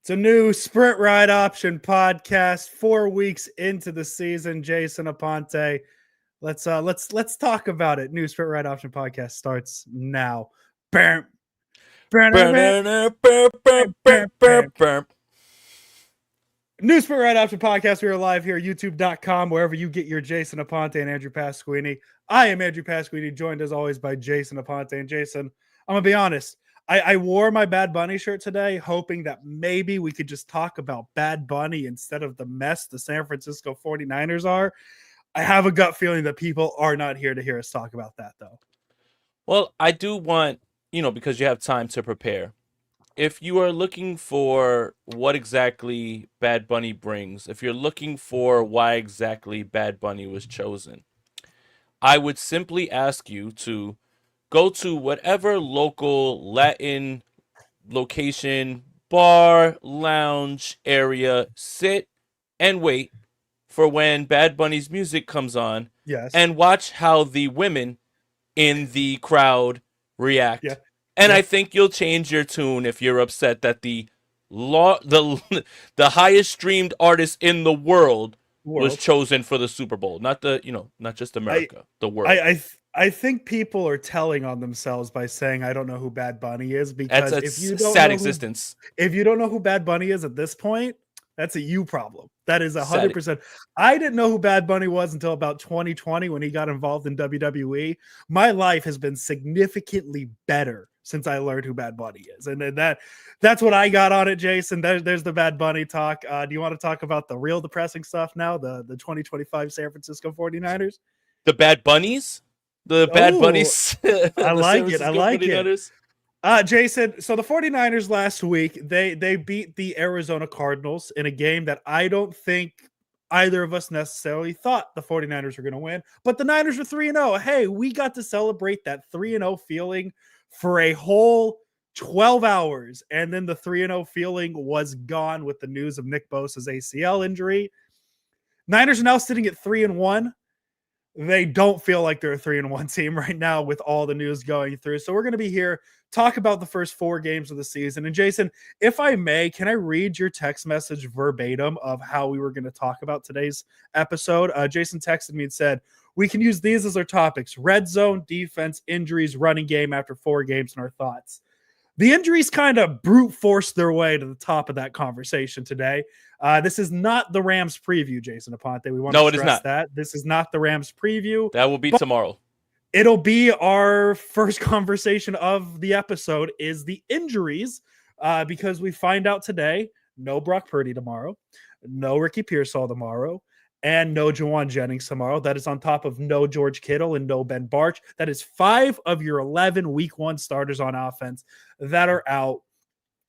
It's a new Sprint Ride Option podcast. 4 weeks into the season, Jason Aponte. Let's talk about it. New Sprint Ride Option podcast starts now. Bam, bam, bam, bam, bam, bam. New Sprint Ride Option podcast. We are live here, youtube.com, wherever you get your Jason Aponte and Andrew Pasquini. I am Andrew Pasquini, joined as always by Jason Aponte. And Jason, I'm going to be honest. I wore my Bad Bunny shirt today, hoping that maybe we could just talk about Bad Bunny instead of the mess the San Francisco 49ers are. I have a gut feeling that people are not here to hear us talk about that, though. Well, I do want, because you have time to prepare. If you are looking for what exactly Bad Bunny brings, if you're looking for why exactly Bad Bunny was chosen, I would simply ask you to go to whatever local Latin location, bar, lounge area, sit and wait for when Bad Bunny's music comes on. Yes. And watch how the women in the crowd react. Yeah. And I think you'll change your tune if you're upset that the highest streamed artist in the world was chosen for the Super Bowl. Not just America, the world. I think people are telling on themselves by saying I don't know who Bad Bunny is, because that's if you don't sad know existence. If you don't know who Bad Bunny is at this point, that's a you problem. That is 100%. I didn't know who Bad Bunny was until about 2020 when he got involved in WWE. My life has been significantly better since I learned who Bad Bunny is. And that's what I got on it, Jason. There's the Bad Bunny talk. Do you want to talk about the real depressing stuff now, the 2025 San Francisco 49ers? The Bad Bunnies? The Bad Bunnies? I like it. I like it. Jason, so the 49ers last week, they beat the Arizona Cardinals in a game that I don't think either of us necessarily thought the 49ers were going to win, but the Niners were 3-0. Hey, we got to celebrate that 3-0 feeling for a whole 12 hours, and then the 3-0 feeling was gone with the news of Nick Bosa's ACL injury. Niners are now sitting at 3-1. They don't feel like they're a 3-1 team right now with all the news going through. So we're going to be here, talk about the first 4 games of the season. And Jason, if I may, can I read your text message verbatim of how we were going to talk about today's episode? Jason texted me and said, we can use these as our topics: red zone, defense, injuries, running game after 4 games, and our thoughts. The injuries kind of brute forced their way to the top of that conversation today. This is not the Rams preview, Jason Aponte. We want to stress that. This is not the Rams preview. That will be tomorrow. It'll be our first conversation of the episode is the injuries, because we find out today, no Brock Purdy tomorrow, no Ricky Pearsall tomorrow, and no Jauan Jennings tomorrow. That is on top of no George Kittle and no Ben Bartch. That is 5 of your 11 week 1 starters on offense that are out.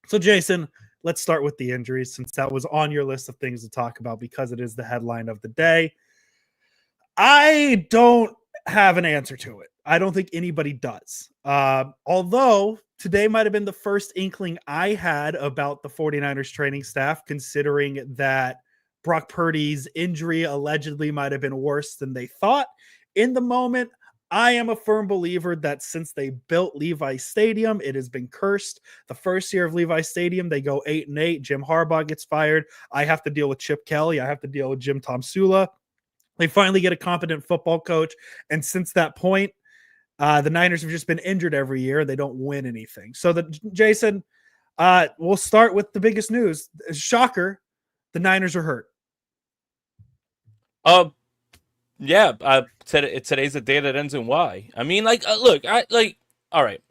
So, Jason, let's start with the injuries, since that was on your list of things to talk about because it is the headline of the day. I don't have an answer to it. I don't think anybody does. Although today might have been the first inkling I had about the 49ers training staff, considering that Brock Purdy's injury allegedly might have been worse than they thought. In the moment, I am a firm believer that since they built Levi Stadium, it has been cursed. The first year of Levi Stadium, they go 8-8. Jim Harbaugh gets fired. I have to deal with Chip Kelly. I have to deal with Jim Tomsula. They finally get a competent football coach. And since that point, the Niners have just been injured every year. They don't win anything. So, Jason, we'll start with the biggest news. Shocker, the Niners are hurt. Yeah, today's the day that ends in Y. I mean, look, all right.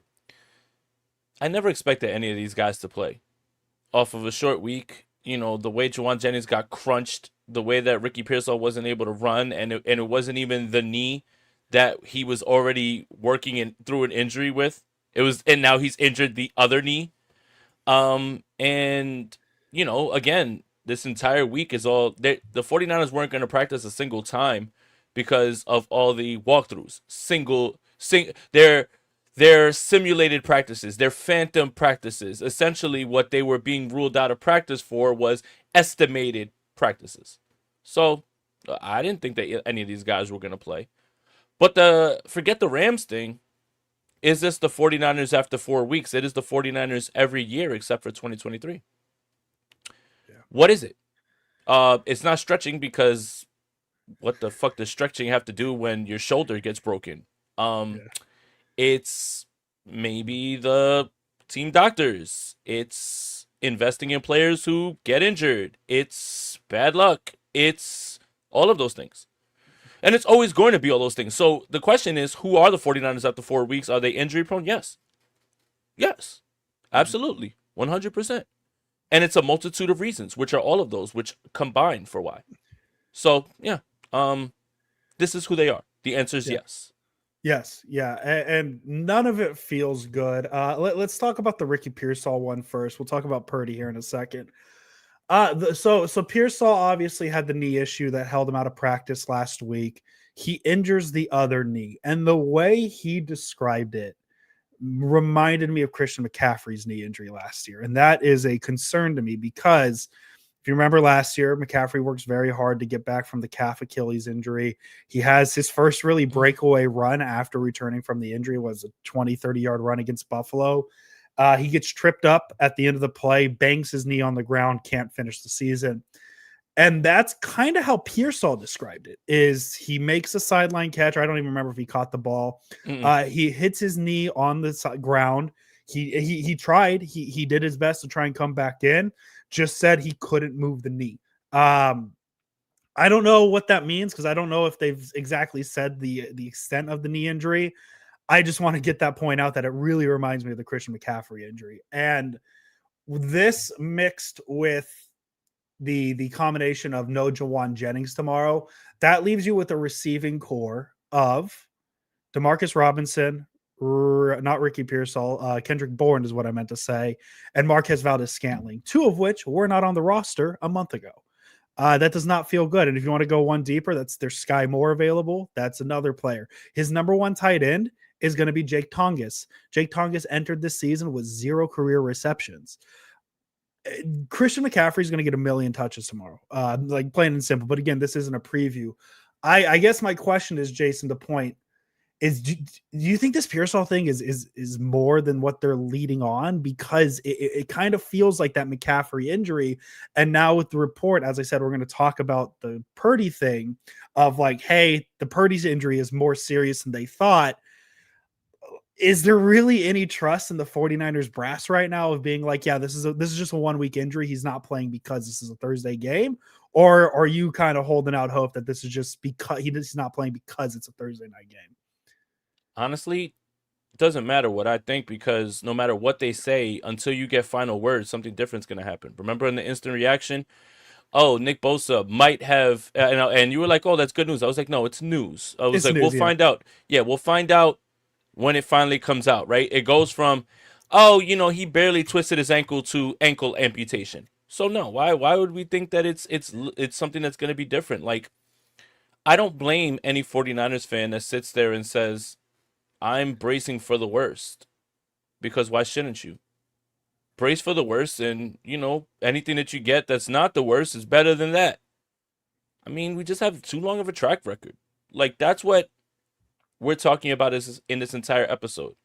I never expected any of these guys to play off of a short week. The way Jauan Jennings got crunched, the way that Ricky Pearsall wasn't able to run, and it wasn't even the knee that he was already working through an injury with. And now he's injured the other knee. And again, this entire week is all the 49ers weren't going to practice a single time because of all the walkthroughs. Their simulated practices, their phantom practices. Essentially, what they were being ruled out of practice for was estimated practices. So I didn't think that any of these guys were going to play. But forget the Rams thing. Is this the 49ers after 4 weeks? It is the 49ers every year except for 2023. What is it? It's not stretching because what the fuck does stretching have to do when your shoulder gets broken? Yeah. It's maybe the team doctors. It's investing in players who get injured. It's bad luck. It's all of those things. And it's always going to be all those things. So the question is, who are the 49ers after 4 weeks? Are they injury prone? Yes. Yes. Absolutely. 100%. And it's a multitude of reasons, which are all of those, which combine for why. So, yeah. This is who they are. The answer is yes. Yes, yeah, and none of it feels good. Let's talk about the Ricky Pearsall one first. We'll talk about Purdy here in a second. So Pearsall obviously had the knee issue that held him out of practice last week. He injures the other knee, and the way he described it reminded me of Christian McCaffrey's knee injury last year, and that is a concern to me because if you remember last year, McCaffrey works very hard to get back from the calf Achilles injury. He has his first really breakaway run after returning from the injury was a 20, 30-yard run against Buffalo. He gets tripped up at the end of the play, bangs his knee on the ground, can't finish the season. And that's kind of how Pearsall described it, is he makes a sideline catch. I don't even remember if he caught the ball. He hits his knee on the ground. He tried. He did his best to try and come back in. Just said he couldn't move the knee. I don't know what that means because I don't know if they've exactly said the extent of the knee injury. I just want to get that point out that it really reminds me of the Christian McCaffrey injury. And this mixed with the combination of no Jawan Jennings tomorrow, that leaves you with a receiving core of Demarcus Robinson, not Ricky Pearsall, Kendrick Bourne is what I meant to say, and Marquez Valdes-Scantling, two of which were not on the roster a month ago. That does not feel good. And if you want to go one deeper, there's Sky Moore available. That's another player. His number one tight end is going to be Jake Tonges. Jake Tonges entered this season with 0 career receptions. Christian McCaffrey is going to get 1 million touches tomorrow, like plain and simple. But again, this isn't a preview. I guess my question is, Jason, the point is, do you think this Pearsall thing is more than what they're leading on? Because it kind of feels like that McCaffrey injury. And now with the report, as I said, we're going to talk about the Purdy thing of like, hey, the Purdy's injury is more serious than they thought. Is there really any trust in the 49ers brass right now of being like, yeah, this is just a 1 week injury. He's not playing because this is a Thursday game? Or are you kind of holding out hope that this is just because he's not playing because it's a Thursday night game? Honestly, it doesn't matter what I think because no matter what they say, until you get final words, something different's going to happen. Remember in the instant reaction, oh, Nick Bosa might have, and you were like, oh, that's good news. I was like, no, it's news. I was It's like, news, we'll yeah. find out. Yeah, we'll find out when it finally comes out, right? It goes from, oh, he barely twisted his ankle to ankle amputation. So no, why would we think that it's something that's going to be different? Like, I don't blame any 49ers fan that sits there and says, I'm bracing for the worst. Because why shouldn't you? Brace for the worst, and, anything that you get that's not the worst is better than that. I mean, we just have too long of a track record. Like, that's what we're talking about is in this entire episode.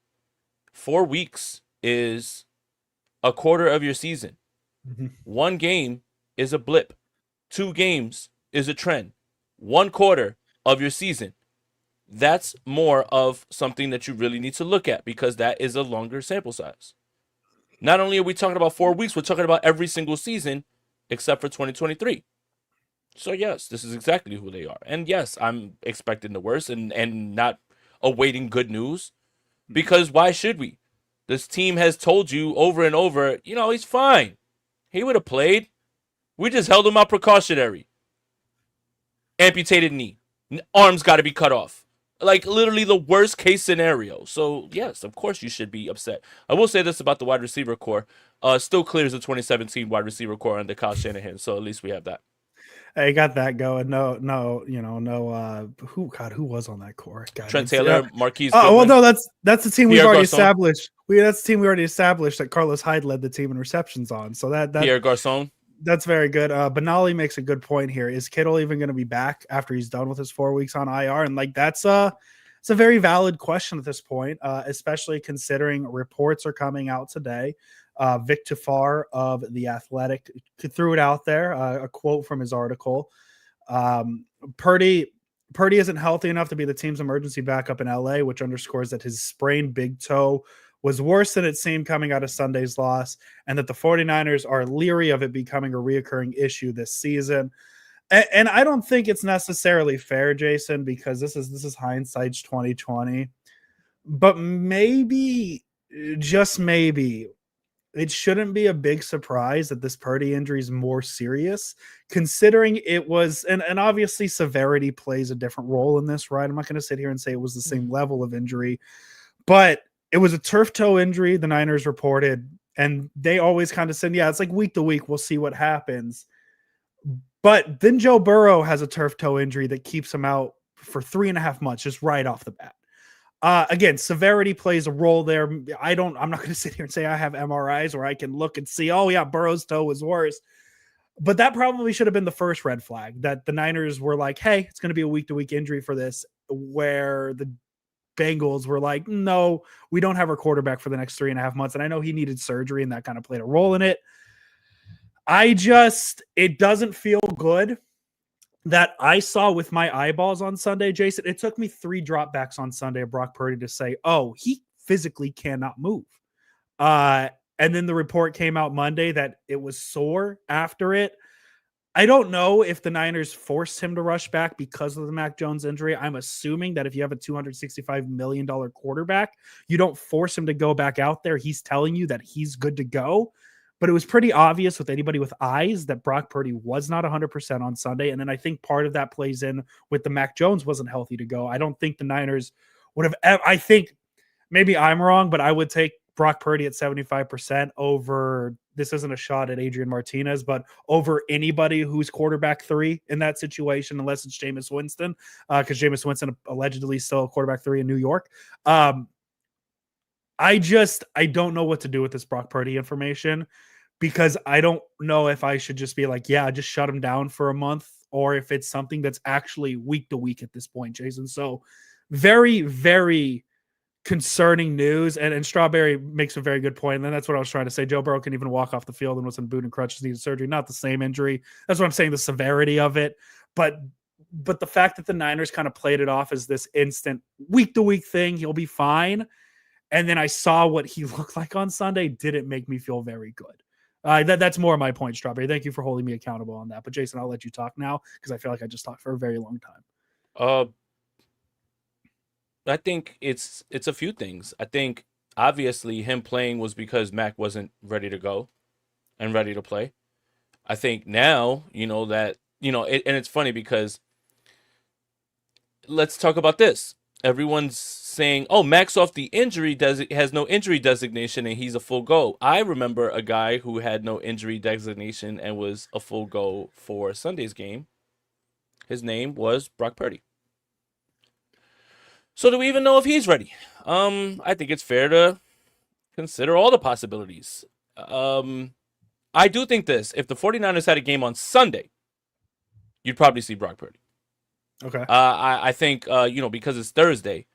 4 weeks is a quarter of your season. Mm-hmm. 1 game is a blip. 2 games is a trend. 1 quarter of your season. That's more of something that you really need to look at because that is a longer sample size. Not only are we talking about 4 weeks, we're talking about every single season except for 2023. So yes, this is exactly who they are. And yes, I'm expecting the worst and not awaiting good news because why should we? This team has told you over and over, he's fine. He would have played. We just held him out precautionary. Amputated knee. Arms got to be cut off. Like literally the worst case scenario. So yes, of course you should be upset. I will say this about the wide receiver core. Still clears the 2017 wide receiver core under Kyle Shanahan. So at least we have that. Hey, got that going. No. Who was on that core? God, Trent Taylor, Marquise. Oh, well, no, that's the team we've Pierre already Garcon. established. That's the team we already established that Carlos Hyde led the team in receptions on. So that Pierre Garcon. That's very good. Benali makes a good point here. Is Kittle even going to be back after he's done with his 4 weeks on IR? And like it's a very valid question at this point, especially considering reports are coming out today Vic Tafar of The Athletic threw it out there, a quote from his article. Purdy isn't healthy enough to be the team's emergency backup in LA, which underscores that his sprained big toe was worse than it seemed coming out of Sunday's loss, and that the 49ers are leery of it becoming a reoccurring issue this season. And I don't think it's necessarily fair, Jason, because this is hindsight's 2020. But maybe, just maybe, it shouldn't be a big surprise that this Purdy injury is more serious, considering it was, and obviously severity plays a different role in this, right? I'm not going to sit here and say it was the same level of injury, but it was a turf toe injury, the Niners reported, and they always kind of said, yeah, it's like week to week, we'll see what happens. But then Joe Burrow has a turf toe injury that keeps him out for 3.5 months, just right off the bat. Again, severity plays a role there. I'm not going to sit here and say I have MRIs where I can look and see, oh yeah, Burrow's toe was worse. But that probably should have been the first red flag, that the Niners were like, hey, it's going to be a week-to-week injury for this, where the Bengals were like, no, we don't have our quarterback for the next 3.5 months. And I know he needed surgery, and that kind of played a role in it. It doesn't feel good that I saw with my eyeballs on Sunday, Jason. It took me 3 dropbacks on Sunday of Brock Purdy to say, oh, he physically cannot move. And then the report came out Monday that it was sore after it. I don't know if the Niners forced him to rush back because of the Mac Jones injury. I'm assuming that if you have a $265 million quarterback, you don't force him to go back out there. He's telling you that he's good to go. But it was pretty obvious with anybody with eyes that Brock Purdy was not 100% on Sunday. And then I think part of that plays in with the Mac Jones wasn't healthy to go. I don't think the Niners would have. I think maybe I'm wrong, but I would take Brock Purdy at 75% over, this isn't a shot at Adrian Martinez, but over anybody who's quarterback 3 in that situation, unless it's Jameis Winston, because Jameis Winston allegedly still quarterback 3 in New York. I don't know what to do with this Brock Purdy information, because I don't know if I should just be like, yeah, just shut him down for a month, or if it's something that's actually week to week at this point, Jason. So very, very concerning news. And Strawberry makes a very good point. And that's what I was trying to say. Joe Burrow can even walk off the field and was in boot and crutches, needed surgery. Not the same injury. That's what I'm saying, the severity of it. But the fact that the Niners kind of played it off as this instant week to week thing, he'll be fine. And then I saw what he looked like on Sunday, didn't make me feel very good. That's more my point, Strawberry. Thank you for holding me accountable on that. But Jason, I'll let you talk now, because I feel like I just talked for a very long time. I think it's a few things. I think obviously him playing was because Mac wasn't ready to go and ready to play. I think now, and it's funny because let's talk about this. Everyone's saying, oh, Mac's off the injury, has no injury designation and he's a full go. I remember a guy who had no injury designation and was a full go for Sunday's game. His name was Brock Purdy. So do we even know if he's ready? I think it's fair to consider all the possibilities. I do think this. If the 49ers had a game on Sunday, you'd probably see Brock Purdy. Okay. I think, because it's Thursday,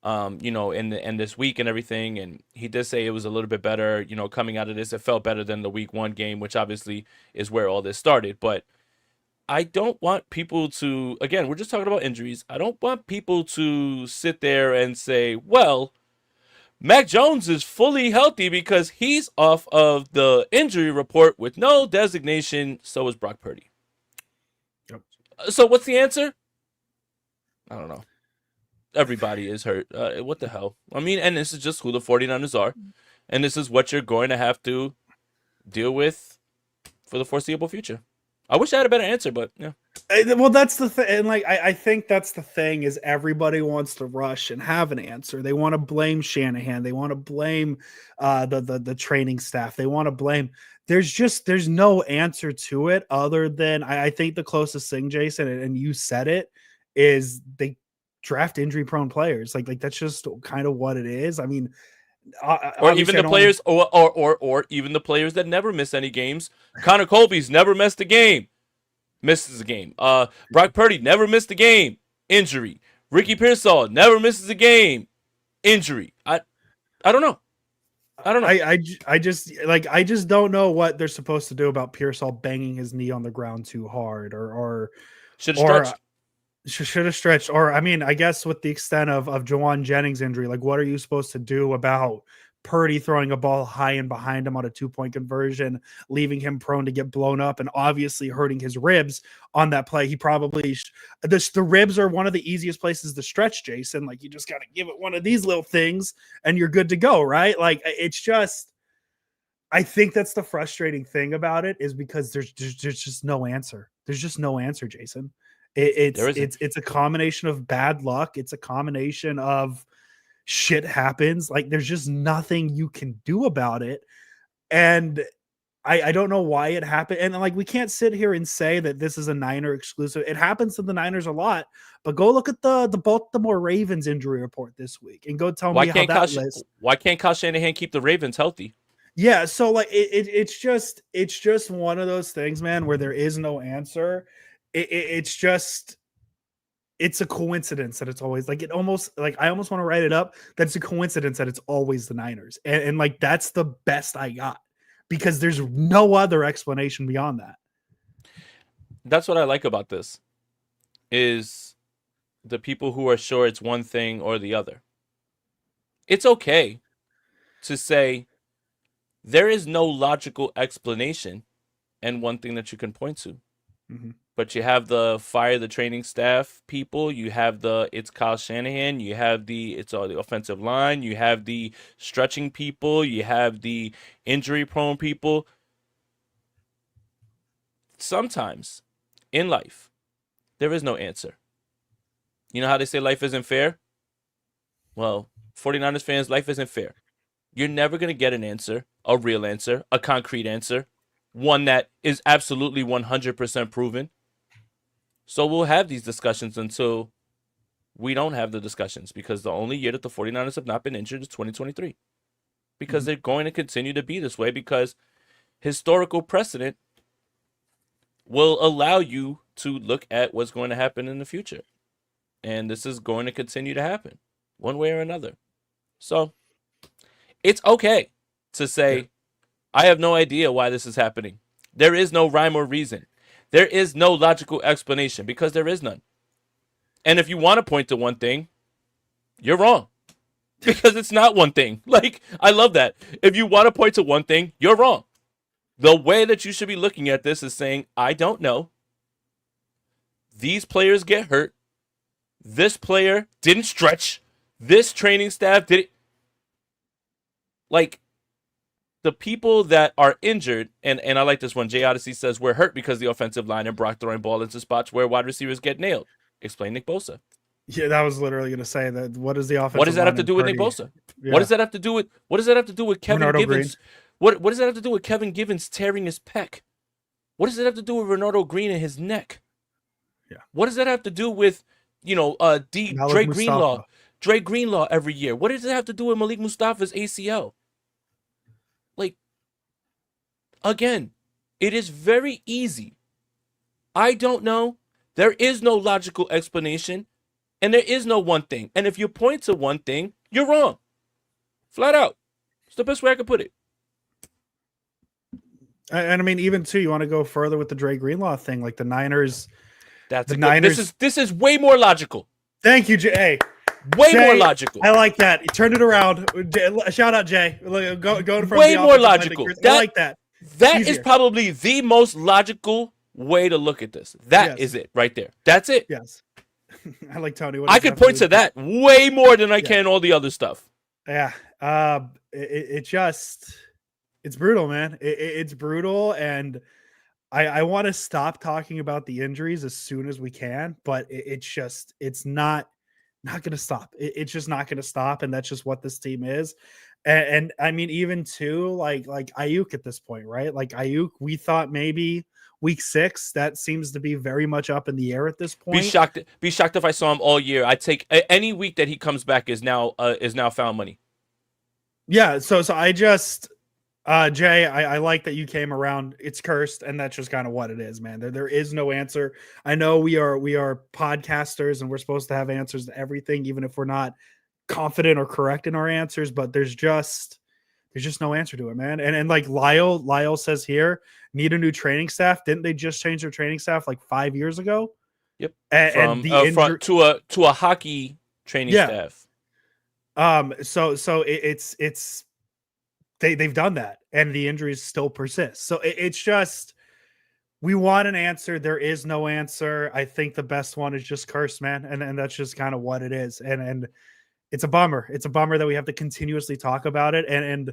in this week and everything, and he did say it was a little bit better, coming out of this. It felt better than the week 1 game, which obviously is where all this started. But I don't want people to, again, we're just talking about injuries. I don't want people to sit there and say, well, Mac Jones is fully healthy because he's off of the injury report with no designation. So is Brock Purdy. Yep. So what's the answer? I don't know. Everybody is hurt. What the hell? I mean, and this is just who the 49ers are. And this is what you're going to have to deal with for the foreseeable future. I wish I had a better answer, but yeah. Well, that's the thing. And I think that's the thing, is everybody wants to rush and have an answer. They want to blame Shanahan. They want to blame the training staff. They want to blame. There's no answer to it other than I think the closest thing, Jason, and you said it, is they draft injury prone players. Like that's just kind of what it is. I mean, or even the players, or even the players that never miss any games. Connor Colby's never missed a game. Misses a game. Brock Purdy never missed a game. Injury. Ricky Pearsall never misses a game. Injury. I don't know. I don't know. I just don't know what they're supposed to do about Pearsall banging his knee on the ground too hard, Should have or stretched. should have stretched. Or I mean, I guess with the extent of Jawan Jennings' injury, like what are you supposed to do about Purdy throwing a ball high and behind him on a 2-point conversion, leaving him prone to get blown up and obviously hurting his ribs on that play? He probably the ribs are one of the easiest places to stretch, Jason. Like you just got to give it one of these little things and you're good to go, right? Like it's just, I think that's the frustrating thing about it, is because there's just no answer. There's just no answer, Jason. There isn't. It's a combination of bad luck. It's a combination of shit happens. Like there's just nothing you can do about it. And I don't know why it happened. And like we can't sit here and say that this is a Niner exclusive. It happens to the Niners a lot. But go look at the Baltimore Ravens injury report this week and go tell me how that list. Why can't Kyle Shanahan keep the Ravens healthy? Yeah, so like it's just one of those things, man, where there is no answer. It's just, it's a coincidence that it's always like, it almost like I almost want to write it up. That's a coincidence that it's always the Niners, and like that's the best I got, because there's no other explanation beyond that. That's what I like about this, is the people who are sure it's one thing or the other. It's okay to say there is no logical explanation and one thing that you can point to. Mm-hmm. But you have the fire the training staff people, you have the it's Kyle Shanahan, you have the it's all the offensive line, you have the stretching people, you have the injury prone people. Sometimes in life, there is no answer. You know how they say life isn't fair? Well, 49ers fans, life isn't fair. You're never going to get an answer, a real answer, a concrete answer, one that is absolutely 100% proven. So we'll have these discussions until we don't have the discussions, because the only year that the 49ers have not been injured is 2023. Because they're going to continue to be this way, because historical precedent will allow you to look at what's going to happen in the future. And this is going to continue to happen one way or another. So it's okay to say, I have no idea why this is happening. There is no rhyme or reason. There is no logical explanation, because there is none. And if you want to point to one thing, you're wrong, because it's not one thing. Like, I love that. If you want to point to one thing, you're wrong. The way that you should be looking at this is saying, I don't know. These players get hurt. This player didn't stretch. This training staff did it. Like, the people that are injured, and I like this one. Jay Odyssey says, we're hurt because the offensive line and Brock throwing ball into spots where wide receivers get nailed. Explain Nick Bosa. Yeah, that was literally going to say that. What is the offensive? What does that have to do with Nick Bosa? Yeah. What does that have to do with Kevin Renardo Givens? What does that have to do with Kevin Givens tearing his pec? What does that have to do with Renardo Green and his neck? Yeah. What does that have to do with, Dre Greenlaw every year? What does it have to do with Malik Mustafa's ACL? Like, again, it is very easy. I don't know. There is no logical explanation, and there is no one thing. And if you point to one thing, you're wrong. Flat out. It's the best way I can put it. And I mean, even too, you want to go further with the Dre Greenlaw thing, like the Niners. This is way more logical. Thank you, Jay. More logical. I like that. You turned it around. Shout out, Jay. Going from way more logical. I like that. That is probably the most logical way to look at this. That is it right there. That's it. Yes. I like Tony. I could point to that way more than I can all the other stuff. Yeah. It's brutal, man. It's brutal. And I want to stop talking about the injuries as soon as we can, but it's not going to stop. It's just not going to stop. And that's just what this team is. And I mean, even too, like Ayuk at this point, right? Like Ayuk, we thought maybe week 6, that seems to be very much up in the air at this point. Be shocked if I saw him all year. I'd take any week that he comes back is now found money. Yeah. So I just, Jay, I like that you came around. It's cursed, and that's just kind of what it is, man. There is no answer. I know we are podcasters, and we're supposed to have answers to everything, even if we're not confident or correct in our answers. But there's There's just no answer to it, man. And like Lyle says here, need a new training staff. Didn't they just change their training staff like 5 years ago? Yep. And the from to a hockey training staff. It's they've done that, and the injuries still persist. So it's just, we want an answer. There is no answer. I think the best one is just curse, man, and that's just kind of what it is. And it's a bummer. It's a bummer that we have to continuously talk about it. And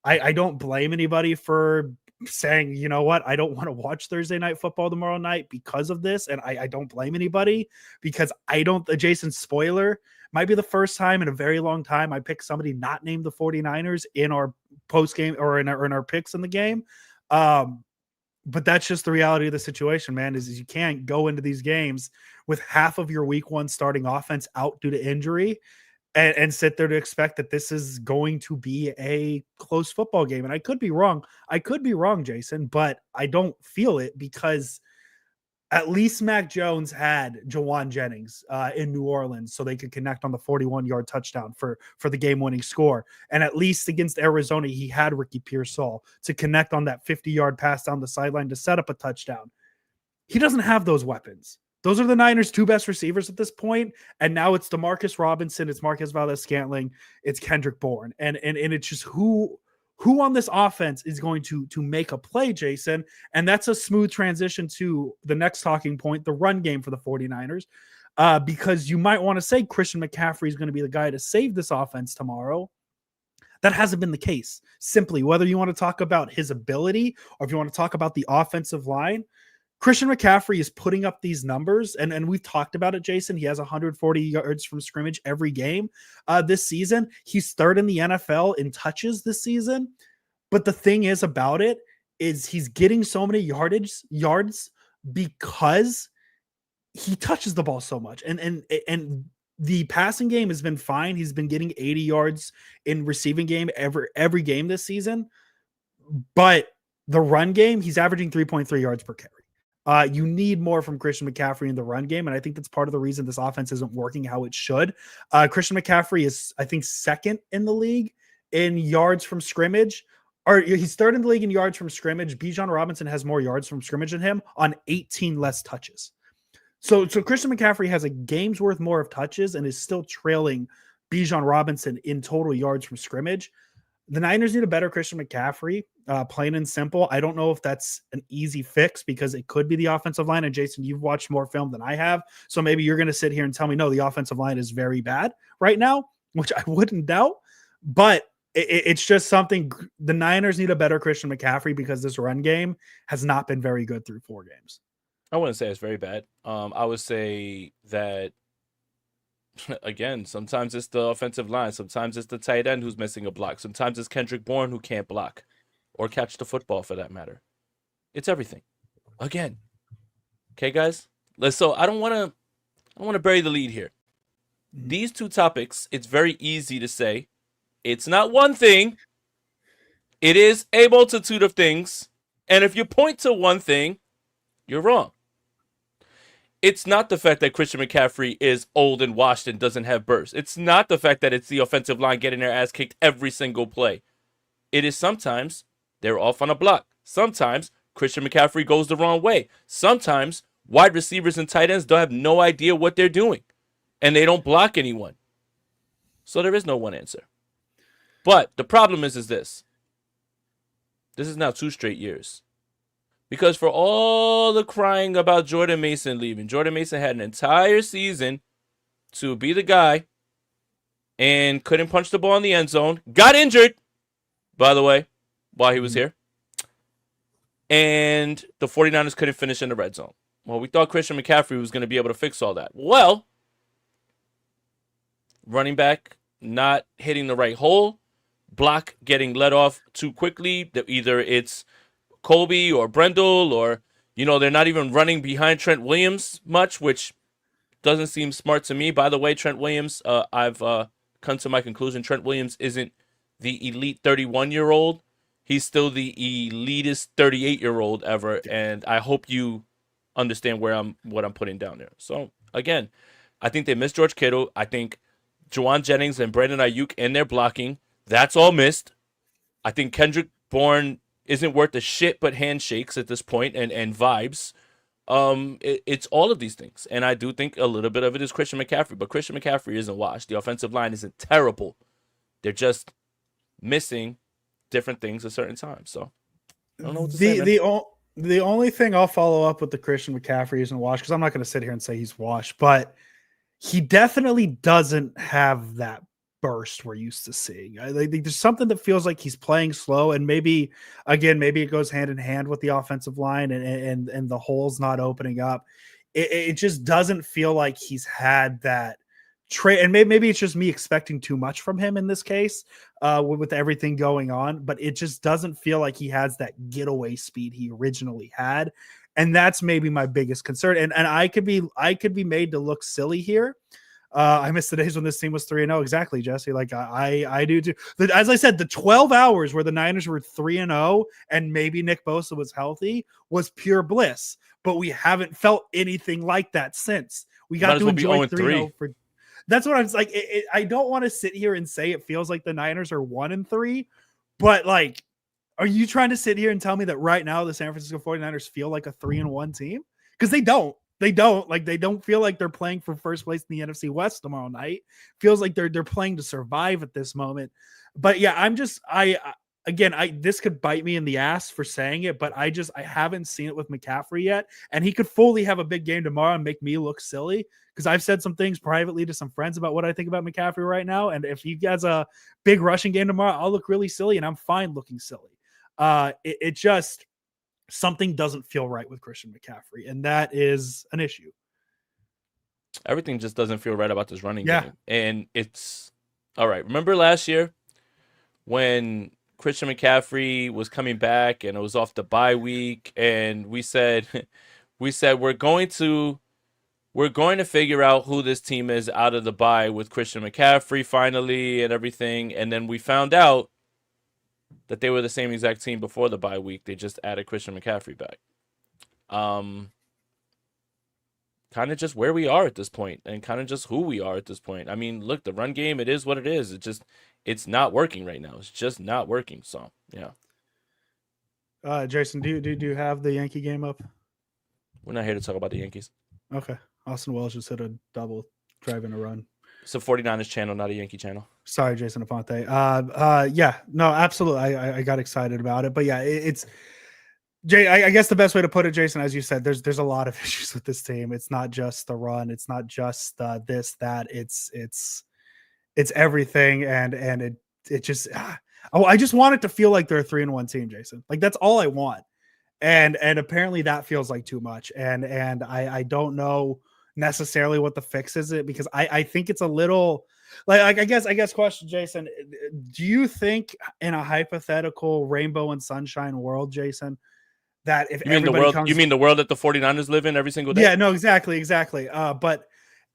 I don't blame anybody for saying, you know what, I don't want to watch Thursday night football tomorrow night because of this. And I don't blame anybody, because I don't, Jason, spoiler, might be the first time in a very long time I picked somebody not named the 49ers in our post game or in our picks in the game. But that's just the reality of the situation, man, is you can't go into these games with half of your week one starting offense out due to injury and sit there to expect that this is going to be a close football game. And I could be wrong. Jason, but I don't feel it, because at least Mac Jones had Jawan Jennings in New Orleans so they could connect on the 41-yard touchdown for the game-winning score. And at least against Arizona, he had Ricky Pearsall to connect on that 50-yard pass down the sideline to set up a touchdown. He doesn't have those weapons. Those are the Niners' two best receivers at this point, and now it's Demarcus Robinson, it's Marquez Valdes-Scantling, it's Kendrick Bourne, and it's just who on this offense is going to make a play, Jason. And that's a smooth transition to the next talking point, the run game for the 49ers, because you might want to say Christian McCaffrey is going to be the guy to save this offense tomorrow. That hasn't been the case. Simply, whether you want to talk about his ability or if you want to talk about the offensive line, Christian McCaffrey is putting up these numbers, and we've talked about it, Jason. He has 140 yards from scrimmage every game this season. He's third in the NFL in touches this season. But the thing is about it is he's getting so many yards because he touches the ball so much. And the passing game has been fine. He's been getting 80 yards in receiving game every game this season. But the run game, he's averaging 3.3 yards per carry. You need more from Christian McCaffrey in the run game, and I think that's part of the reason this offense isn't working how it should. Christian McCaffrey is, I think, second in the league in yards from scrimmage, or he's third in the league in yards from scrimmage. Bijan Robinson has more yards from scrimmage than him on 18 less touches. So Christian McCaffrey has a game's worth more of touches and is still trailing Bijan Robinson in total yards from scrimmage. The Niners need a better Christian McCaffrey, plain and simple. I don't know if that's an easy fix, because it could be the offensive line. And Jason, you've watched more film than I have, so maybe you're going to sit here and tell me, no, the offensive line is very bad right now, which I wouldn't doubt. But it's just something. The Niners need a better Christian McCaffrey, because this run game has not been very good through 4 games. I wouldn't say it's very bad. I would say that, again, sometimes it's the offensive line. Sometimes it's the tight end who's missing a block. Sometimes it's Kendrick Bourne who can't block or catch the football, for that matter. It's everything. Again. Okay, guys? So I don't want to bury the lead here. These two topics, it's very easy to say it's not one thing. It is a multitude of things. And if you point to one thing, you're wrong. It's not the fact that Christian McCaffrey is old and washed and doesn't have burst. It's not the fact that it's the offensive line getting their ass kicked every single play. It is sometimes they're off on a block. Sometimes Christian McCaffrey goes the wrong way. Sometimes wide receivers and tight ends don't have no idea what they're doing, and they don't block anyone. So there is no one answer. But the problem is this. This is now 2 straight years. Because for all the crying about Jordan Mason leaving, Jordan Mason had an entire season to be the guy and couldn't punch the ball in the end zone. Got injured, by the way, while he was here. And the 49ers couldn't finish in the red zone. Well, we thought Christian McCaffrey was going to be able to fix all that. Well, running back not hitting the right hole, block getting let off too quickly. Either it's Colby or Brendel, or, they're not even running behind Trent Williams much, which doesn't seem smart to me. By the way, Trent Williams, I've come to my conclusion, Trent Williams isn't the elite 31-year-old. He's still the elitist 38-year-old ever, and I hope you understand what I'm putting down there. So, again, I think they missed George Kittle. I think Jawan Jennings and Brandon Ayuk in their blocking, that's all missed. I think Kendrick Bourne isn't worth a shit but handshakes at this point and vibes. It's all of these things, and I do think a little bit of it is Christian McCaffrey, but Christian McCaffrey isn't washed. The offensive line isn't terrible. They're just missing different things at certain times. So I don't know what to say, man. The only thing I'll follow up with the Christian McCaffrey isn't washed, because I'm not going to sit here and say he's washed, but he definitely doesn't have that burst we're used to seeing. I think there's something that feels like he's playing slow, and maybe it goes hand in hand with the offensive line and the holes not opening up. It just doesn't feel like he's had that trade, and maybe it's just me expecting too much from him in this case, with everything going on, but it just doesn't feel like he has that getaway speed he originally had. And that's maybe my biggest concern. And I could be made to look silly here. I miss the days when this team was 3-0. Exactly, Jesse. Like I do too. As I said, the 12 hours where the Niners were 3-0 and maybe Nick Bosa was healthy was pure bliss. But we haven't felt anything like that since. We got to enjoy 3-0 for. That's what I was like. I don't want to sit here and say it feels like the Niners are 1-3, but like, are you trying to sit here and tell me that right now the San Francisco 49ers feel like a 3-1 team? Because they don't. They don't feel like they're playing for first place in the NFC West tomorrow night. Feels like they're playing to survive at this moment. But yeah, this could bite me in the ass for saying it, but I haven't seen it with McCaffrey yet. And he could fully have a big game tomorrow and make me look silly, because I've said some things privately to some friends about what I think about McCaffrey right now. And if he has a big rushing game tomorrow, I'll look really silly, and I'm fine looking silly. It just, something doesn't feel right with Christian McCaffrey, and that is an issue. Everything just doesn't feel right about this running game. And it's all right. Remember last year when Christian McCaffrey was coming back and it was off the bye week, and we said we're going to figure out who this team is out of the bye with Christian McCaffrey finally and everything. And then we found out that they were the same exact team before the bye week. They just added Christian McCaffrey back. Kind of just where we are at this point, and kind of just who we are at this point. I mean, look, the run game, it is what it is. It's not working right now. It's just not working. So, yeah. Jason, do you have the Yankee game up? We're not here to talk about the Yankees. Okay. Austin Wells just hit a double, driving a run. It's a 49ers channel, not a Yankee channel. Sorry, Jason Aponte. Yeah, no, absolutely. I got excited about it, but yeah, it's Jay. I guess the best way to put it, Jason, as you said, there's a lot of issues with this team. It's not just the run. It's not just this, that. It's everything, and it just. I just want it to feel like they're a 3-1 team, Jason. Like, that's all I want, and apparently that feels like too much, and I don't know necessarily what the fix is, it because I think it's a little like I guess question, Jason, do you think in a hypothetical rainbow and sunshine world, Jason, that if you mean the world that the 49ers live in every single day? Yeah, no, exactly. But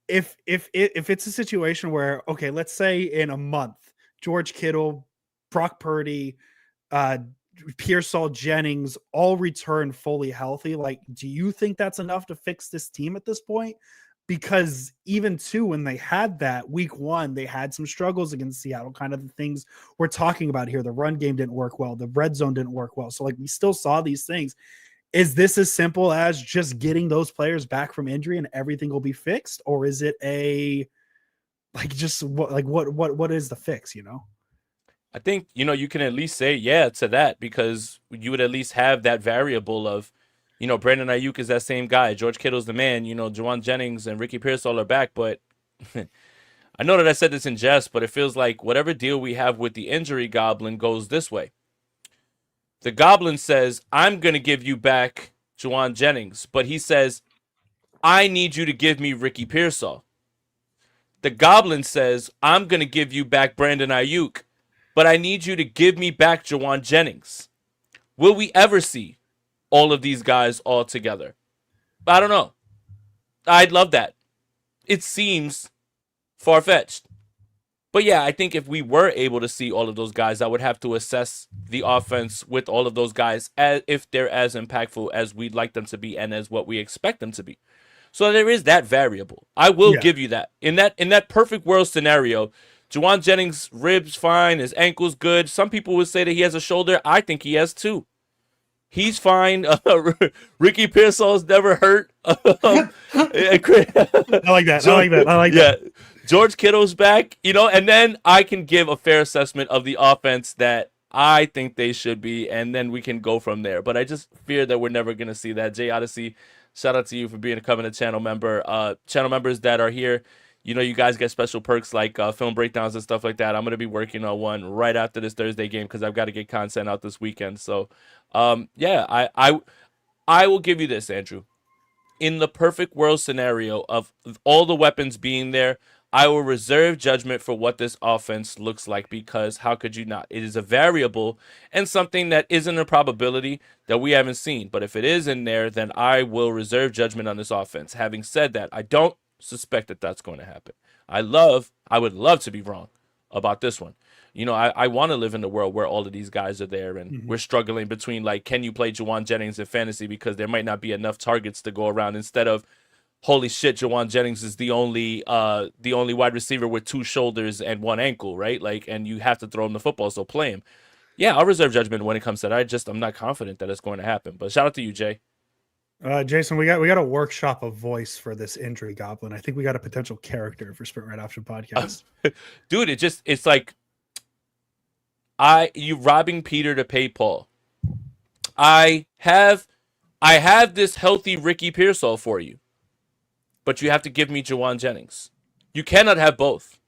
if it's a situation where, okay, let's say in a month, George Kittle, Brock Purdy, Pearsall, Jennings all return fully healthy, like, do you think that's enough to fix this team at this point? Because even too, when they had that week one, they had some struggles against Seattle, kind of the things we're talking about here. The run game didn't work well. The red zone didn't work well. So like, we still saw these things. Is this as simple as just getting those players back from injury and everything will be fixed? Or is it what is the fix, you know? I think, you can at least say yeah to that, because you would at least have that variable of, Brandon Ayuk is that same guy. George Kittle's the man. Juwan Jennings and Ricky Pearsall are back. But I know that I said this in jest, but it feels like whatever deal we have with the injury goblin goes this way. The goblin says, I'm going to give you back Juwan Jennings. But he says, I need you to give me Ricky Pearsall. The goblin says, I'm going to give you back Brandon Ayuk, but I need you to give me back Juwan Jennings. Will we ever see all of these guys all together? I don't know. I'd love that. It seems far-fetched. But yeah, I think if we were able to see all of those guys, I would have to assess the offense with all of those guys as if they're as impactful as we'd like them to be and as what we expect them to be. So there is that variable. I will give you that. In that perfect world scenario, Juwan Jennings' ribs fine, his ankle's good. Some people would say that he has a shoulder. I think he has two. He's fine. Ricky Pearsall's never hurt. I like that. I like that. I like yeah, that. George Kittle's back, and then I can give a fair assessment of the offense that I think they should be, and then we can go from there. But I just fear that we're never going to see that. Jay Odyssey, shout out to you for being a Covenant channel member. Channel members that are here, you guys get special perks like film breakdowns and stuff like that. I'm going to be working on one right after this Thursday game because I've got to get content out this weekend. So, yeah, I will give you this, Andrew. In the perfect world scenario of all the weapons being there, I will reserve judgment for what this offense looks like because how could you not? It is a variable and something that isn't a probability that we haven't seen. But if it is in there, then I will reserve judgment on this offense. Having said that, I don't suspect that that's going to happen. I would love to be wrong about this one. I want to live in the world where all of these guys are there and we're struggling between can you play Juwan Jennings in fantasy because there might not be enough targets to go around instead of holy shit, Juwan Jennings is the only wide receiver with two shoulders and one ankle, right? And you have to throw him the football, so play him. Yeah, I'll reserve judgment when it comes to that. I'm not confident that it's going to happen. But shout out to you, Jay. Jason, we got a workshop of voice for this injury goblin. I think we got a potential character for Sprint Right Option podcast. Dude, it's like you robbing Peter to pay Paul. I have this healthy Ricky Pearsall for you. But you have to give me Juwan Jennings. You cannot have both.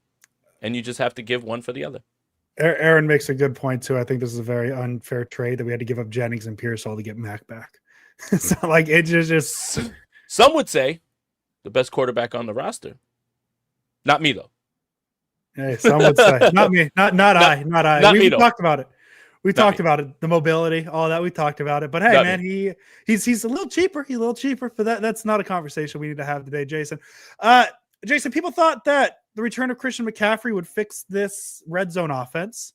And you just have to give one for the other. Aaron makes a good point, too. I think this is a very unfair trade that we had to give up Jennings and Pearsall to get Mac back. So, it's just... Some would say the best quarterback on the roster. Not me, though. Hey, some would say. Not me. Not I. We talked about it. We talked about it, the mobility, all that. We talked about it. But hey, man, he's a little cheaper. He's a little cheaper for that. That's not a conversation we need to have today, Jason. Jason, people thought that the return of Christian McCaffrey would fix this red zone offense.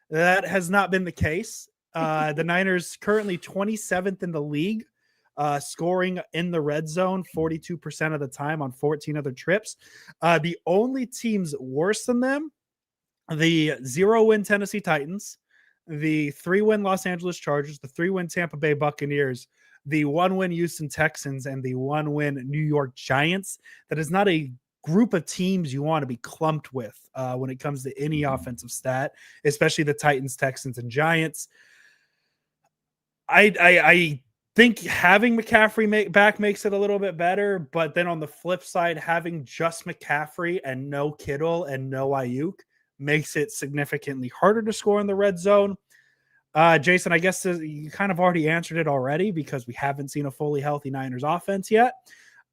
That has not been the case. The Niners currently 27th in the league, scoring in the red zone 42% of the time on 14 other trips. The only teams worse than them, the 0-win Tennessee Titans, the 3-win Los Angeles Chargers, the 3-win Tampa Bay Buccaneers, the 1-win Houston Texans, and the 1-win New York Giants. That is not a group of teams you want to be clumped with when it comes to any offensive stat, especially the Titans, Texans, and Giants. I think having McCaffrey back makes it a little bit better, but then on the flip side, having just McCaffrey and no Kittle and no Ayuk makes it significantly harder to score in the red zone. Jason, I guess you kind of already answered it already because we haven't seen a fully healthy Niners offense yet.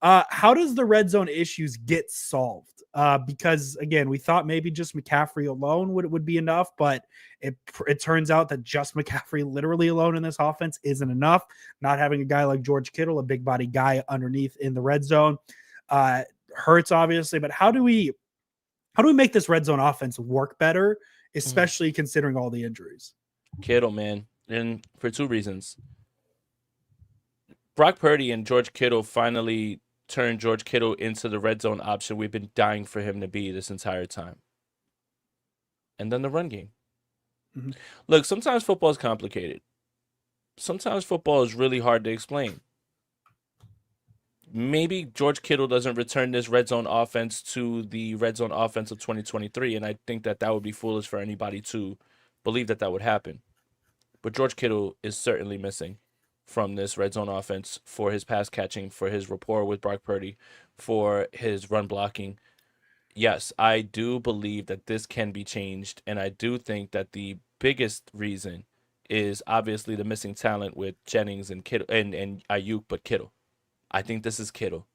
How does the red zone issues get solved? Because again, we thought maybe just McCaffrey alone would be enough, but it turns out that just McCaffrey literally alone in this offense isn't enough. Not having a guy like George Kittle, a big body guy underneath in the red zone, hurts obviously. But how do we make this red zone offense work better, especially considering all the injuries? Kittle, man, and for two reasons. Brock Purdy and George Kittle finally turned George Kittle into the red zone option we've been dying for him to be this entire time. And then the run game. Mm-hmm. Look, sometimes football is complicated. Sometimes football is really hard to explain. Maybe George Kittle doesn't return this red zone offense to the red zone offense of 2023, and I think that would be foolish for anybody to believe that would happen. But George Kittle is certainly missing from this red zone offense for his pass catching, for his rapport with Brock Purdy, for his run blocking. Yes, I do believe that this can be changed, and I do think that the biggest reason is obviously the missing talent with Jennings and Kittle and Ayuk, but Kittle. I think this is Kittle.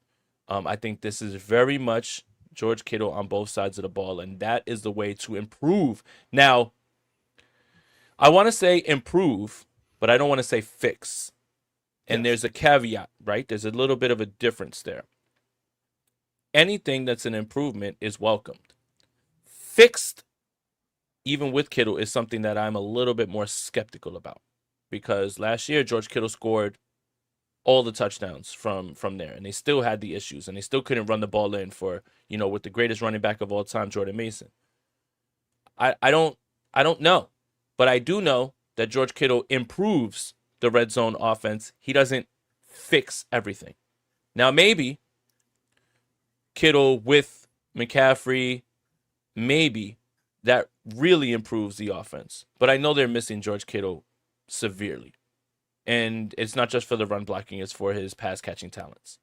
I think this is very much George Kittle on both sides of the ball, and that is the way to improve. Now, I want to say improve, but I don't want to say fix. And there's a caveat, right? There's a little bit of a difference there. Anything that's an improvement is welcomed. Fixed, even with Kittle, is something that I'm a little bit more skeptical about. Because last year, George Kittle scored all the touchdowns from there. And they still had the issues. And they still couldn't run the ball in for, with the greatest running back of all time, Jordan Mason. I don't know, but I do know that George Kittle improves the red zone offense. He doesn't fix everything. Now maybe Kittle with McCaffrey, maybe that really improves the offense. But I know they're missing George Kittle severely. And it's not just for the run blocking, it's for his pass catching talents.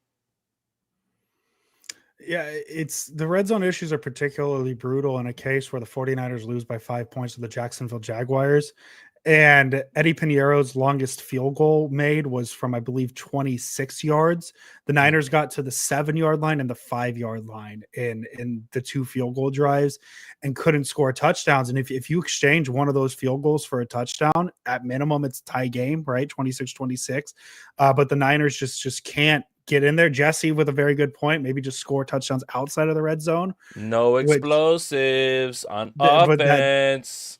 Yeah, it's the red zone issues are particularly brutal in a case where the 49ers lose by 5 points to the Jacksonville Jaguars. And Eddie Piñeiro's longest field goal made was from, I believe, 26 yards. The Niners got to the 7-yard line and the 5-yard line in the 2 field goal drives and couldn't score touchdowns. And if you exchange one of those field goals for a touchdown, at minimum, it's a tie game, right? 26-26. But the Niners just can't get in there. Jesse with a very good point. Maybe just score touchdowns outside of the red zone. No explosives on But offense.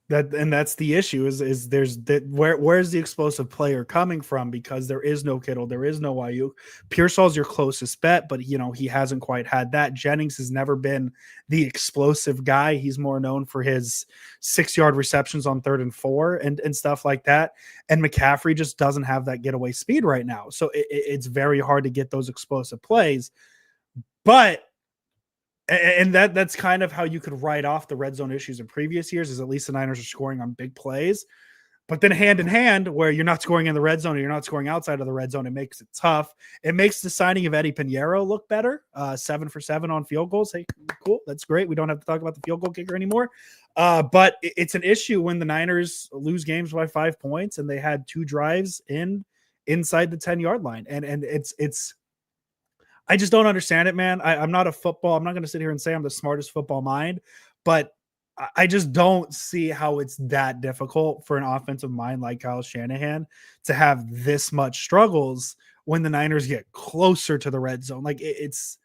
that's the issue is there's that where's the explosive player coming from, because there is no Kittle, there is no Ayuk. Pearsall's your closest bet, but he hasn't quite had that. Jennings has never been the explosive guy. He's more known for his 6-yard receptions on 3rd and 4 and stuff like that. And McCaffrey just doesn't have that getaway speed right now, so it's very hard to get those explosive plays. But and that's kind of how you could write off the red zone issues in previous years, is at least the Niners are scoring on big plays. But then hand in hand, where you're not scoring in the red zone and you're not scoring outside of the red zone, it makes it tough. It makes the signing of Eddie Piñeiro look better. 7 for 7 on field goals. Hey, cool. That's great. We don't have to talk about the field goal kicker anymore. But it's an issue when the Niners lose games by 5 points and they had 2 drives inside the 10-yard line. And it's I just don't understand it, man. I'm not I'm not going to sit here and say I'm the smartest football mind, but I just don't see how it's that difficult for an offensive mind like Kyle Shanahan to have this much struggles when the Niners get closer to the red zone. Like it's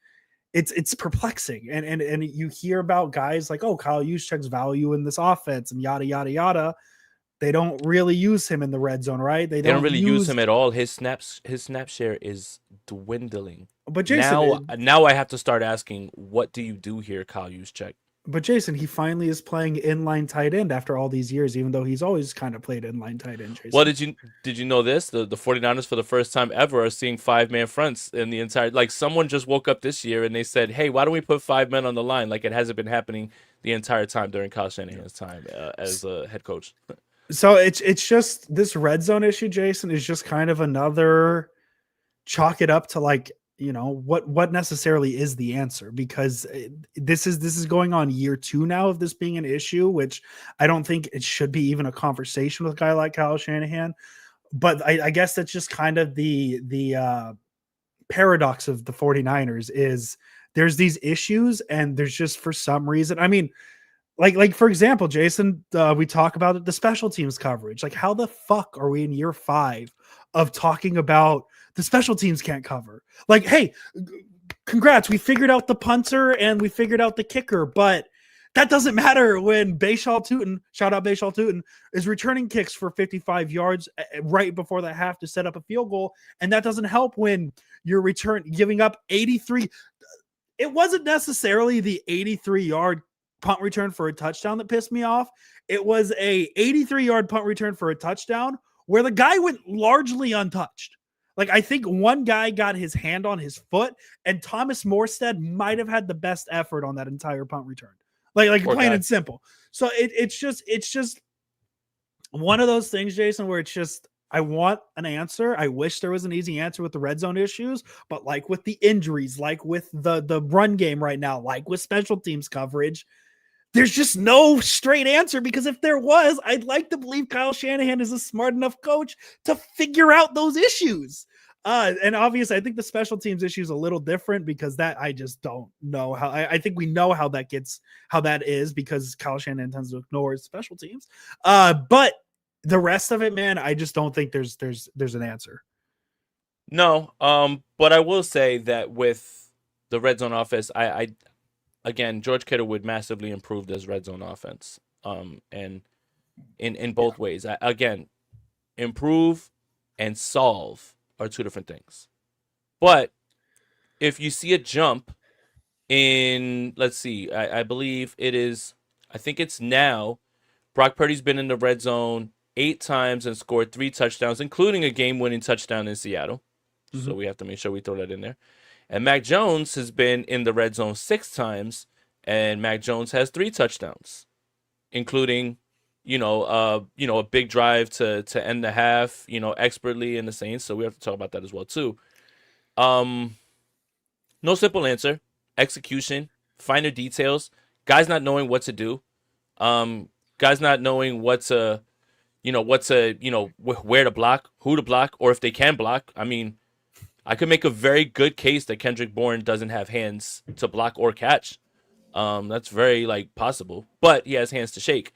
perplexing. And you hear about guys like, oh, Kyle Juszczyk's value in this offense and yada, yada, yada. They don't really use him in the red zone, right? They don't really use him at all. His snap share is dwindling. But Jason, now I have to start asking, what do you do here, Kyle Juszczyk? But Jason, he finally is playing inline tight end after all these years, even though he's always kind of played inline tight end. Jason. Well, did you know this? The 49ers for the first time ever are seeing 5-man fronts in the entire, like someone just woke up this year and they said, hey, why don't we put 5 men on the line? Like it hasn't been happening the entire time during Kyle Shanahan's time as a head coach. So it's just this red zone issue, Jason, is just kind of another chalk it up to like, what necessarily is the answer, because this is going on year 2 now of this being an issue, which I don't think it should be even a conversation with a guy like Kyle Shanahan. But I guess that's just kind of the paradox of the 49ers is there's these issues and there's just, for some reason, I mean, like for example, Jason, we talk about the special teams coverage. Like, how the fuck are we in year 5 of talking about the special teams can't cover? Like, hey, congrats, we figured out the punter and we figured out the kicker, but that doesn't matter when Bayshaw Tootin, shout out Bayshaw Tootin, is returning kicks for 55 yards right before the half to set up a field goal, and that doesn't help when you're giving up 83. It wasn't necessarily the 83-yard punt return for a touchdown that pissed me off. It was a 83-yard punt return for a touchdown where the guy went largely untouched. Like, I think one guy got his hand on his foot, and Thomas Morstead might have had the best effort on that entire punt return. Like plain and simple. So it's just one of those things, Jason, where it's just, I want an answer. I wish there was an easy answer with the red zone issues, but like with the injuries, like with the run game right now, like with special teams coverage, there's just no straight answer, because if there was, I'd like to believe Kyle Shanahan is a smart enough coach to figure out those issues. And obviously, I think the special teams issue is a little different, because that I just don't know how. I think we know how that is, because Kyle Shanahan tends to ignore his special teams. But the rest of it, man, I just don't think there's an answer. No, but I will say that with the red zone offense, again, George Kittle would massively improve this red zone offense. And in both ways. Again, improve and solve are 2 different things. But if you see a jump in, let's see, I believe it is, I think it's now. Brock Purdy's been in the red zone 8 times and scored 3 touchdowns, including a game-winning touchdown in Seattle. Mm-hmm. So we have to make sure we throw that in there. And Mac Jones has been in the red zone 6 times, and Mac Jones has 3 touchdowns, including, a big drive to end the half, expertly in the Saints. So we have to talk about that as well too. No simple answer. Execution, finer details, guys not knowing what to do, guys not knowing where to block, who to block, or if they can block. I mean, I could make a very good case that Kendrick Bourne doesn't have hands to block or catch. That's very possible, but he has hands to shake.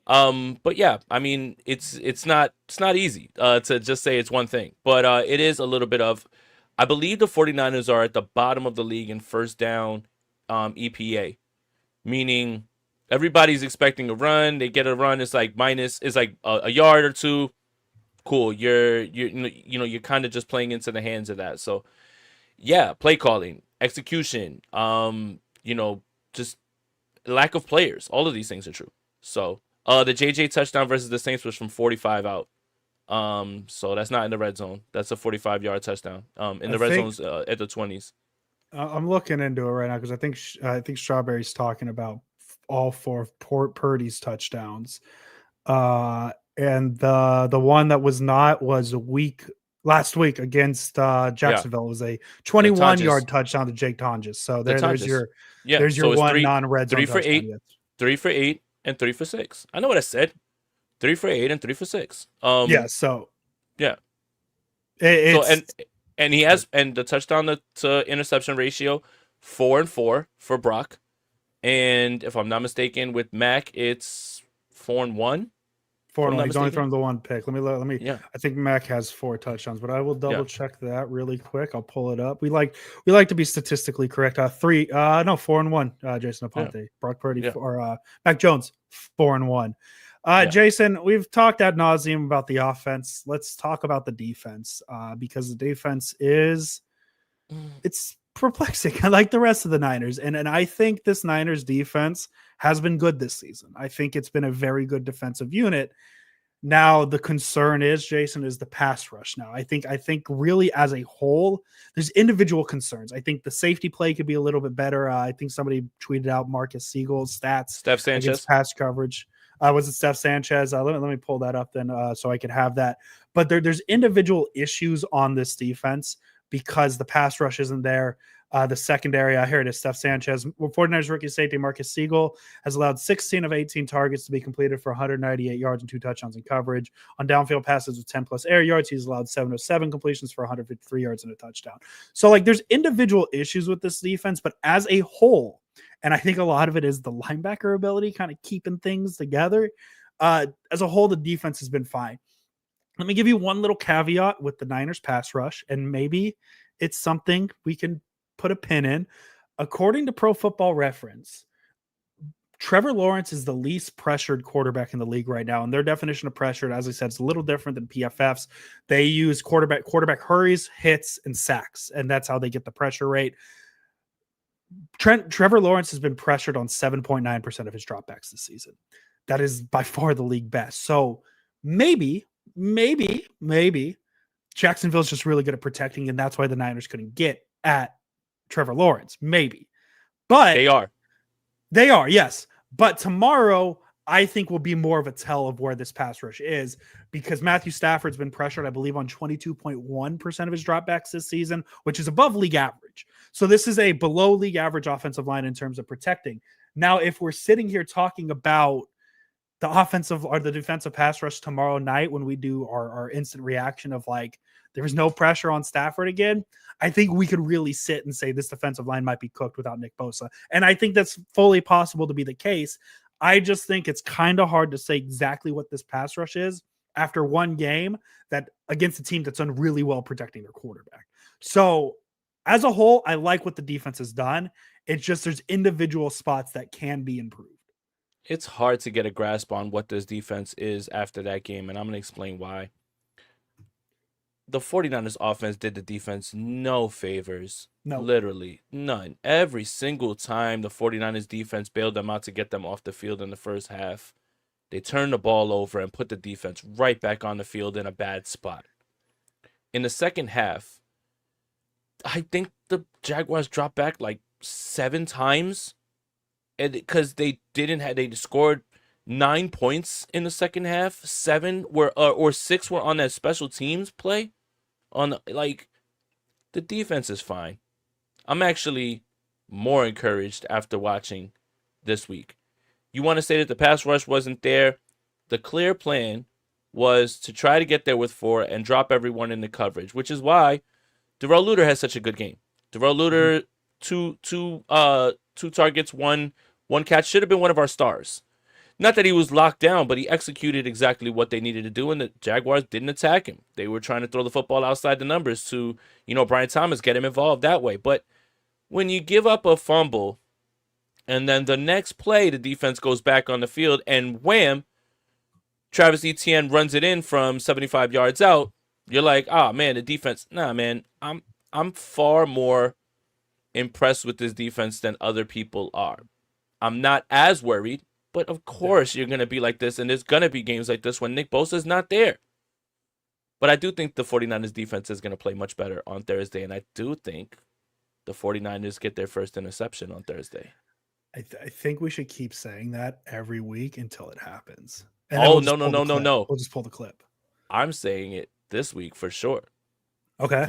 But yeah, I mean, it's not easy to just say it's one thing, but it is a little bit of. I believe the 49ers are at the bottom of the league in first down EPA, meaning everybody's expecting a run. They get a run. It's like a yard or two. Cool. You're kind of just playing into the hands of that. So yeah, play calling, execution, just lack of players. All of these things are true. So the JJ touchdown versus the Saints was from 45 out. So that's not in the red zone. That's a 45-yard touchdown. In the red zone's at the 20s. I'm looking into it right now because I think Strawberry's talking about all 4 of Purdy's touchdowns. And the one that was not was last week against Jacksonville. It was a 21-yard touchdown to Jake Tonjes. So there's your one non-red zone 3 for 8, 3 for 8, and 3 for 6. I know what I said. 3 for 8 and 3 for 6. Yeah. And he has the touchdown to interception ratio 4-4 for Brock, and if I'm not mistaken, with Mac it's 4-1. 4-1. He's only thrown the one pick. Let me. Yeah. I think Mac has 4 touchdowns, but I will double check that really quick. I'll pull it up. We like to be statistically correct. 4-1. Jason Aponte, Brock Purdy, or Mac Jones 4-1. Jason, we've talked ad nauseum about the offense. Let's talk about the defense because the defense it's perplexing like the rest of the Niners. And I think this Niners defense has been good this season. I think it's been a very good defensive unit. Now, the concern is, Jason, is the pass rush. Now, I think really as a whole, there's individual concerns. I think the safety play could be a little bit better. I think somebody tweeted out Marcus Siegel's stats. Steph Sanchez. Pass coverage. Was it Steph Sanchez? Let me pull that up then so I could have that. But there's individual issues on this defense because the pass rush isn't there. The secondary, here it is, Steph Sanchez. 49ers rookie safety Marcus Siegel has allowed 16 of 18 targets to be completed for 198 yards and 2 touchdowns in coverage. On downfield passes with 10-plus air yards, he's allowed 7 of 7 completions for 153 yards and a touchdown. So, there's individual issues with this defense, but as a whole, and I think a lot of it is the linebacker ability kind of keeping things together. As a whole, the defense has been fine. Let me give you one little caveat with the Niners pass rush, and maybe it's something we can put a pin in. According to Pro Football Reference, Trevor Lawrence is the least pressured quarterback in the league right now. And their definition of pressured, as I said, is a little different than PFF's. They use quarterback hurries, hits, and sacks, and that's how they get the pressure rate. Trevor Lawrence has been pressured on 7.9% of his dropbacks this season. That is by far the league best. So maybe Jacksonville's just really good at protecting, and that's why the Niners couldn't get at Trevor Lawrence. Maybe. But they are, yes. But tomorrow, I think will be more of a tell of where this pass rush is because Matthew Stafford's been pressured, I believe, on 22.1% of his dropbacks this season, which is above league average. So this is a below league average offensive line in terms of protecting. Now, if we're sitting here talking about the offensive or the defensive pass rush tomorrow night when we do our instant reaction of there was no pressure on Stafford again, I think we could really sit and say this defensive line might be cooked without Nick Bosa. And I think that's fully possible to be the case. I just think it's kind of hard to say exactly what this pass rush is after one game that against a team that's done really well protecting their quarterback. So as a whole, I like what the defense has done. It's just there's individual spots that can be improved. It's hard to get a grasp on what this defense is after that game, and I'm going to explain why. the 49ers offense did the defense no favors. No. Literally none. Every single time the 49ers defense bailed them out to get them off the field in the first half, they turned the ball over and put the defense right back on the field in a bad spot. In the second half, I think the Jaguars dropped back like 7 times, and because they scored 9 points in the second half. 7 were or 6 were on that special teams play. The defense is fine. I'm actually more encouraged after watching this week. You want to say that the pass rush wasn't there? The clear plan was to try to get there with 4 and drop everyone in the coverage, which is why Darrell Luter has such a good game. Darrell Luter, two targets, one catch, should have been one of our stars. Not that he was locked down, but he executed exactly what they needed to do, and the Jaguars didn't attack him. They were trying to throw the football outside the numbers to, Brian Thomas, get him involved that way. But when you give up a fumble, and then the next play, the defense goes back on the field, and wham, Travis Etienne runs it in from 75 yards out, you're like, man, the defense. Nah, man, I'm far more impressed with this defense than other people are. I'm not as worried. But of course you're going to be like this, and there's going to be games like this when Nick Bosa's not there. But I do think the 49ers defense is going to play much better on Thursday, and I do think the 49ers get their first interception on Thursday. I think we should keep saying that every week until it happens. And no. We'll just pull the clip. I'm saying it this week for sure. Okay.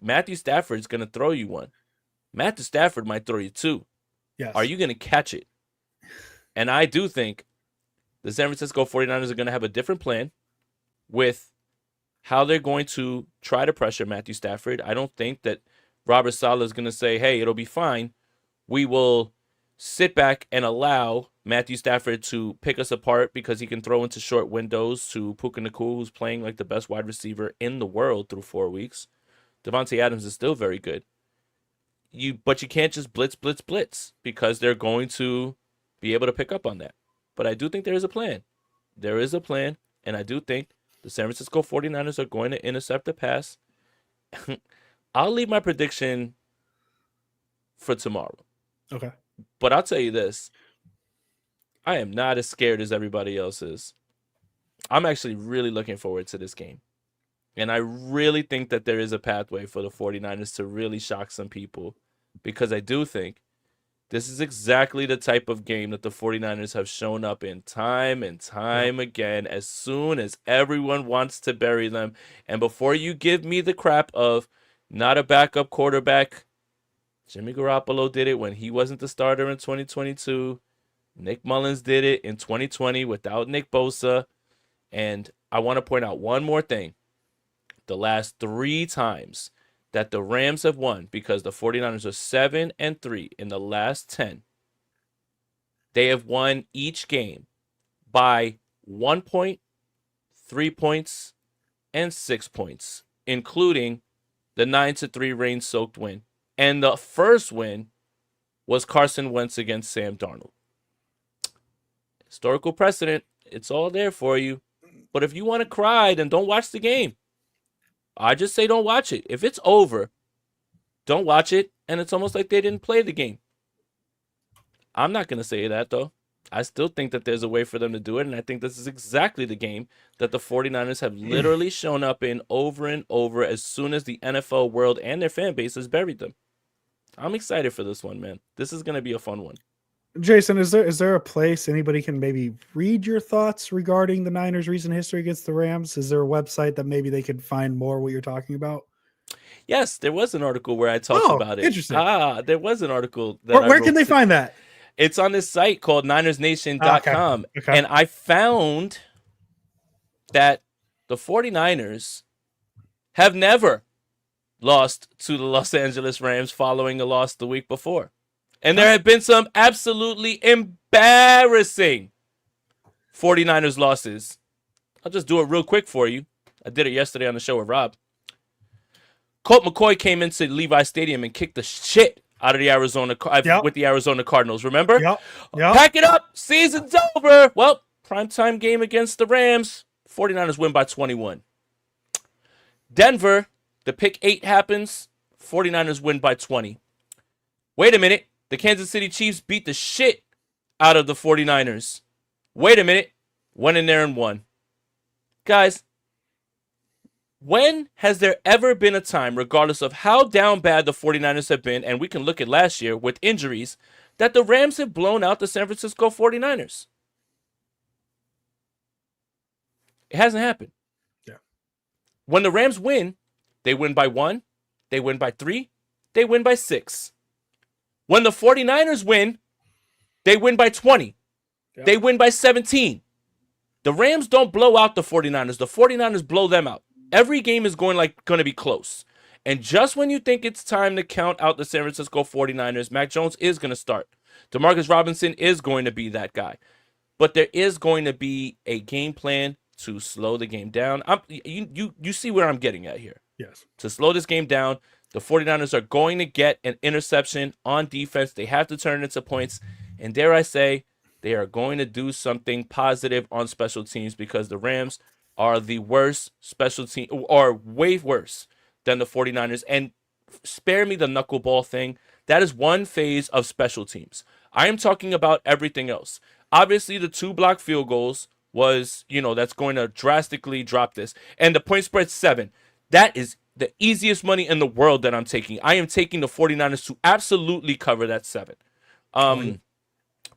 Matthew Stafford's going to throw you one. Matthew Stafford might throw you 2. Yes. Are you going to catch it? And I do think the San Francisco 49ers are going to have a different plan with how they're going to try to pressure Matthew Stafford. I don't think that Robert Saleh is going to say, hey, it'll be fine. We will sit back and allow Matthew Stafford to pick us apart because he can throw into short windows to Puka Nacua, who's playing like the best wide receiver in the world through 4 weeks. Devontae Adams is still very good. But you can't just blitz because they're going to be able to pick up on that. But I do think there is a plan. There is a plan, and I do think the San Francisco 49ers are going to intercept the pass. I'll leave my prediction for tomorrow. Okay. But I'll tell you this. I am not as scared as everybody else is. I'm actually really looking forward to this game. And I really think that there is a pathway for the 49ers to really shock some people, because I do think this is exactly the type of game that the 49ers have shown up in time and time again as soon as everyone wants to bury them. And before you give me the crap of not a backup quarterback, Jimmy Garoppolo did it when he wasn't the starter in 2022. Nick Mullins did it in 2020 without Nick Bosa. And I want to point out one more thing. The last 3 times that the Rams have won, because the 49ers are 7-3 in the last 10. They have won each game by 1 point, 3 points, and 6 points, including the 9-3 rain-soaked win. And the first win was Carson Wentz against Sam Darnold. Historical precedent. It's all there for you. But if you want to cry, then don't watch the game. I just say don't watch it. If it's over, don't watch it, and it's almost like they didn't play the game. I'm not going to say that, though. I still think that there's a way for them to do it, and I think this is exactly the game that the 49ers have literally shown up in over and over as soon as the NFL world and their fan base has buried them. I'm excited for this one, man. This is going to be a fun one. Jason, is there a place anybody can maybe read your thoughts regarding the Niners' recent history against the Rams? Is there a website that maybe they could find more what you're talking about? Yes, there was an article where I talked about it. Interesting. There was an article that where can they find that? It's on this site called NinersNation.com. Okay. And I found that the 49ers have never lost to the Los Angeles Rams following a loss the week before. And there have been some absolutely embarrassing 49ers losses. I'll just do it real quick for you. I did it yesterday on the show with Rob. Colt McCoy came into Levi Stadium and kicked the shit out of the with the Arizona Cardinals. Remember? Yep. Pack it up. Season's over. Well, primetime game against the Rams. 49ers win by 21. Denver, the pick 8 happens. 49ers win by 20. Wait a minute. The Kansas City Chiefs beat the shit out of the 49ers. Wait a minute. Went in there and won. Guys, when has there ever been a time, regardless of how down bad the 49ers have been, and we can look at last year with injuries, that the Rams have blown out the San Francisco 49ers? It hasn't happened. Yeah. When the Rams win, they win by 1, they win by 3, they win by 6. When the 49ers win, they win by 20. Yeah. They win by 17. The Rams don't blow out the 49ers. The 49ers blow them out. Every game is going to be close. And just when you think it's time to count out the San Francisco 49ers, Mac Jones is going to start. Demarcus Robinson is going to be that guy. But there is going to be a game plan to slow the game down. You see where I'm getting at here. Yes. To slow this game down, the 49ers are going to get an interception on defense. They have to turn it into points. And dare I say, they are going to do something positive on special teams because the Rams are the worst special team, or way worse than the 49ers. And spare me the knuckleball thing. That is one phase of special teams. I am talking about everything else. Obviously, the 2 block field goals was, that's going to drastically drop this. And the point spread 7. That is the easiest money in the world that I'm taking. I am taking the 49ers to absolutely cover that 7.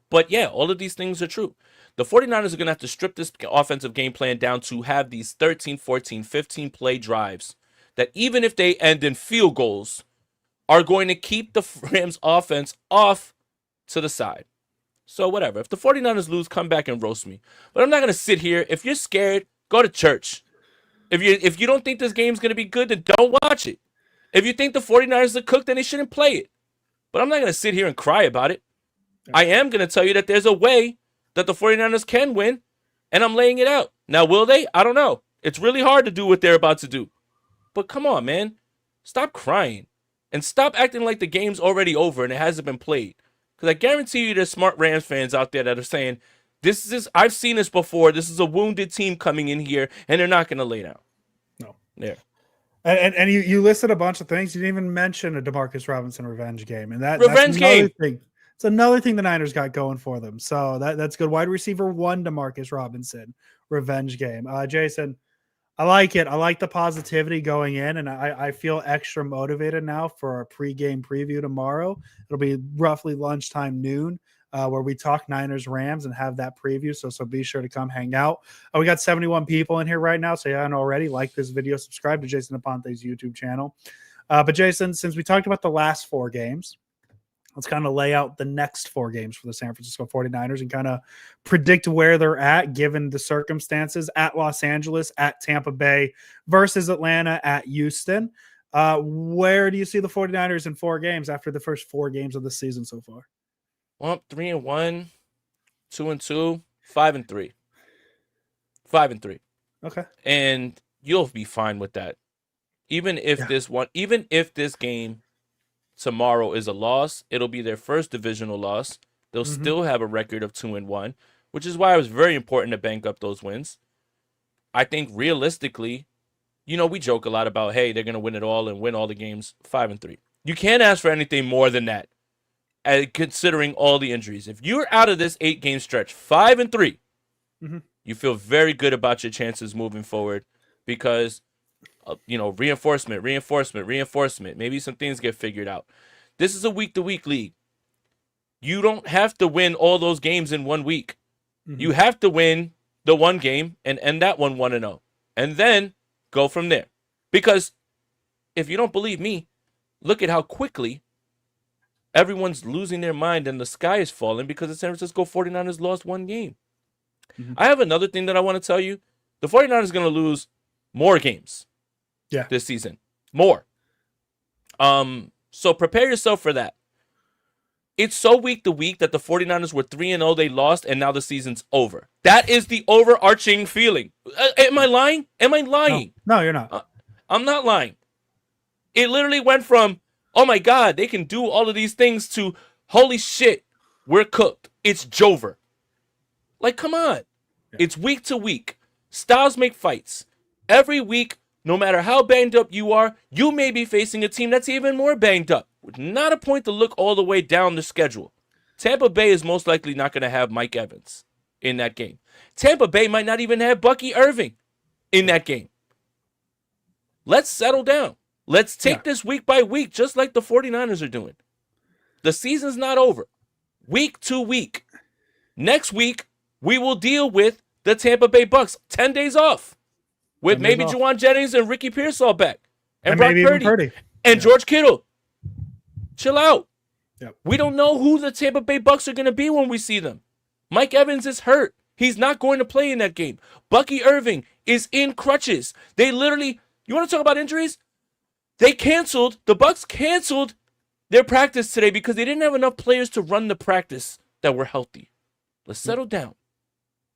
But yeah, all of these things are true. The 49ers are going to have to strip this offensive game plan down to have these 13, 14, 15 play drives that even if they end in field goals are going to keep the Rams offense off to the side. So whatever. If the 49ers lose, come back and roast me. But I'm not going to sit here. If you're scared, go to church. If you don't think this game's going to be good, then don't watch it. If you think the 49ers are cooked, then they shouldn't play it. But I'm not going to sit here and cry about it. I am going to tell you that there's a way that the 49ers can win, and I'm laying it out. Now, will they? I don't know. It's really hard to do what they're about to do. But come on, man. Stop crying. And stop acting like the game's already over and it hasn't been played. Because I guarantee you there's smart Rams fans out there that are saying, I've seen this before. This is a wounded team coming in here, and they're not going to lay down. No. There. And you listed a bunch of things. You didn't even mention a DeMarcus Robinson revenge game. And that's game. Thing. It's another thing the Niners got going for them. So that's good. Wide receiver 1, DeMarcus Robinson, revenge game. Jason, I like it. I like the positivity going in, and I feel extra motivated now for our pregame preview tomorrow. It'll be roughly lunchtime, noon, where we talk Niners Rams and have that preview. So be sure to come hang out. We got 71 people in here right now. So yeah, already like this video, subscribe to Jason Aponte's YouTube channel. But Jason, since we talked about the last 4 games, let's kind of lay out the next 4 games for the San Francisco 49ers and kind of predict where they're at given the circumstances: at Los Angeles, at Tampa Bay, versus Atlanta, at Houston. Where do you see the 49ers in 4 games after the first 4 games of the season so far? Well, 3-1, 2-2, 5-3. 5-3. Okay. And you'll be fine with that. Even if this game tomorrow is a loss, it'll be their first divisional loss. They'll still have a record of 2-1, which is why it was very important to bank up those wins. I think realistically, we joke a lot about, hey, they're going to win it all and win all the games. 5-3. You can't ask for anything more than that, considering all the injuries. If you're out of this 8-game stretch, 5-3, you feel very good about your chances moving forward because reinforcement. Maybe some things get figured out. This is a week-to-week league. You don't have to win all those games in 1 week. You have to win the one game and end that one 1-0. And then go from there. Because if you don't believe me, look at how quickly everyone's losing their mind and the sky is falling because the San Francisco 49ers lost 1 game. I have another thing that I want to tell you. The 49ers are going to lose more games. This season. More. So prepare yourself for that. It's so week to week that the 49ers were 3-0, they lost, and now the season's over. That is the overarching feeling. Am I lying? No, you're not. I'm not lying. It literally went from, oh my God, they can do all of these things to, holy shit, we're cooked. It's Jover. Like, come on. It's week to week. Styles make fights. Every week, no matter how banged up you are, you may be facing a team that's even more banged up. Not a point to look all the way down the schedule. Tampa Bay is most likely not going to have Mike Evans in that game. Tampa Bay might not even have Bucky Irving in that game. Let's settle down. Let's take this week by week, just like the 49ers are doing. The season's not over. Week to week. Next week, we will deal with the Tampa Bay Bucks. 10 days off. With maybe Juwan Jennings and Ricky Pearsall back. And Brock Purdy. And George Kittle. Chill out. Yep. We don't know who the Tampa Bay Bucks are going to be when we see them. Mike Evans is hurt. He's not going to play in that game. Bucky Irving is in crutches. They literally, you want to talk about injuries? The Bucks canceled their practice today because they didn't have enough players to run the practice that were healthy. Let's settle down.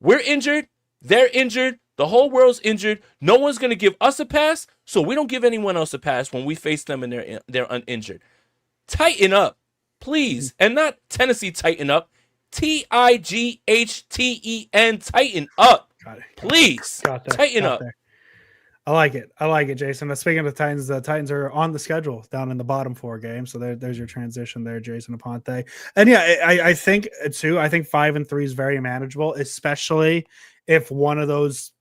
We're injured. They're injured. The whole world's injured. No one's going to give us a pass, so we don't give anyone else a pass when we face them and they're uninjured. Tighten up, please. And not Tennessee tighten up. Tighten, tighten up. Please. Tighten up. There. I like it. Jason. Speaking of the Titans are on the schedule down in the bottom 4 games. So there's your transition there, Jason Aponte. And yeah, I think too, 5-3 is very manageable, especially if one of those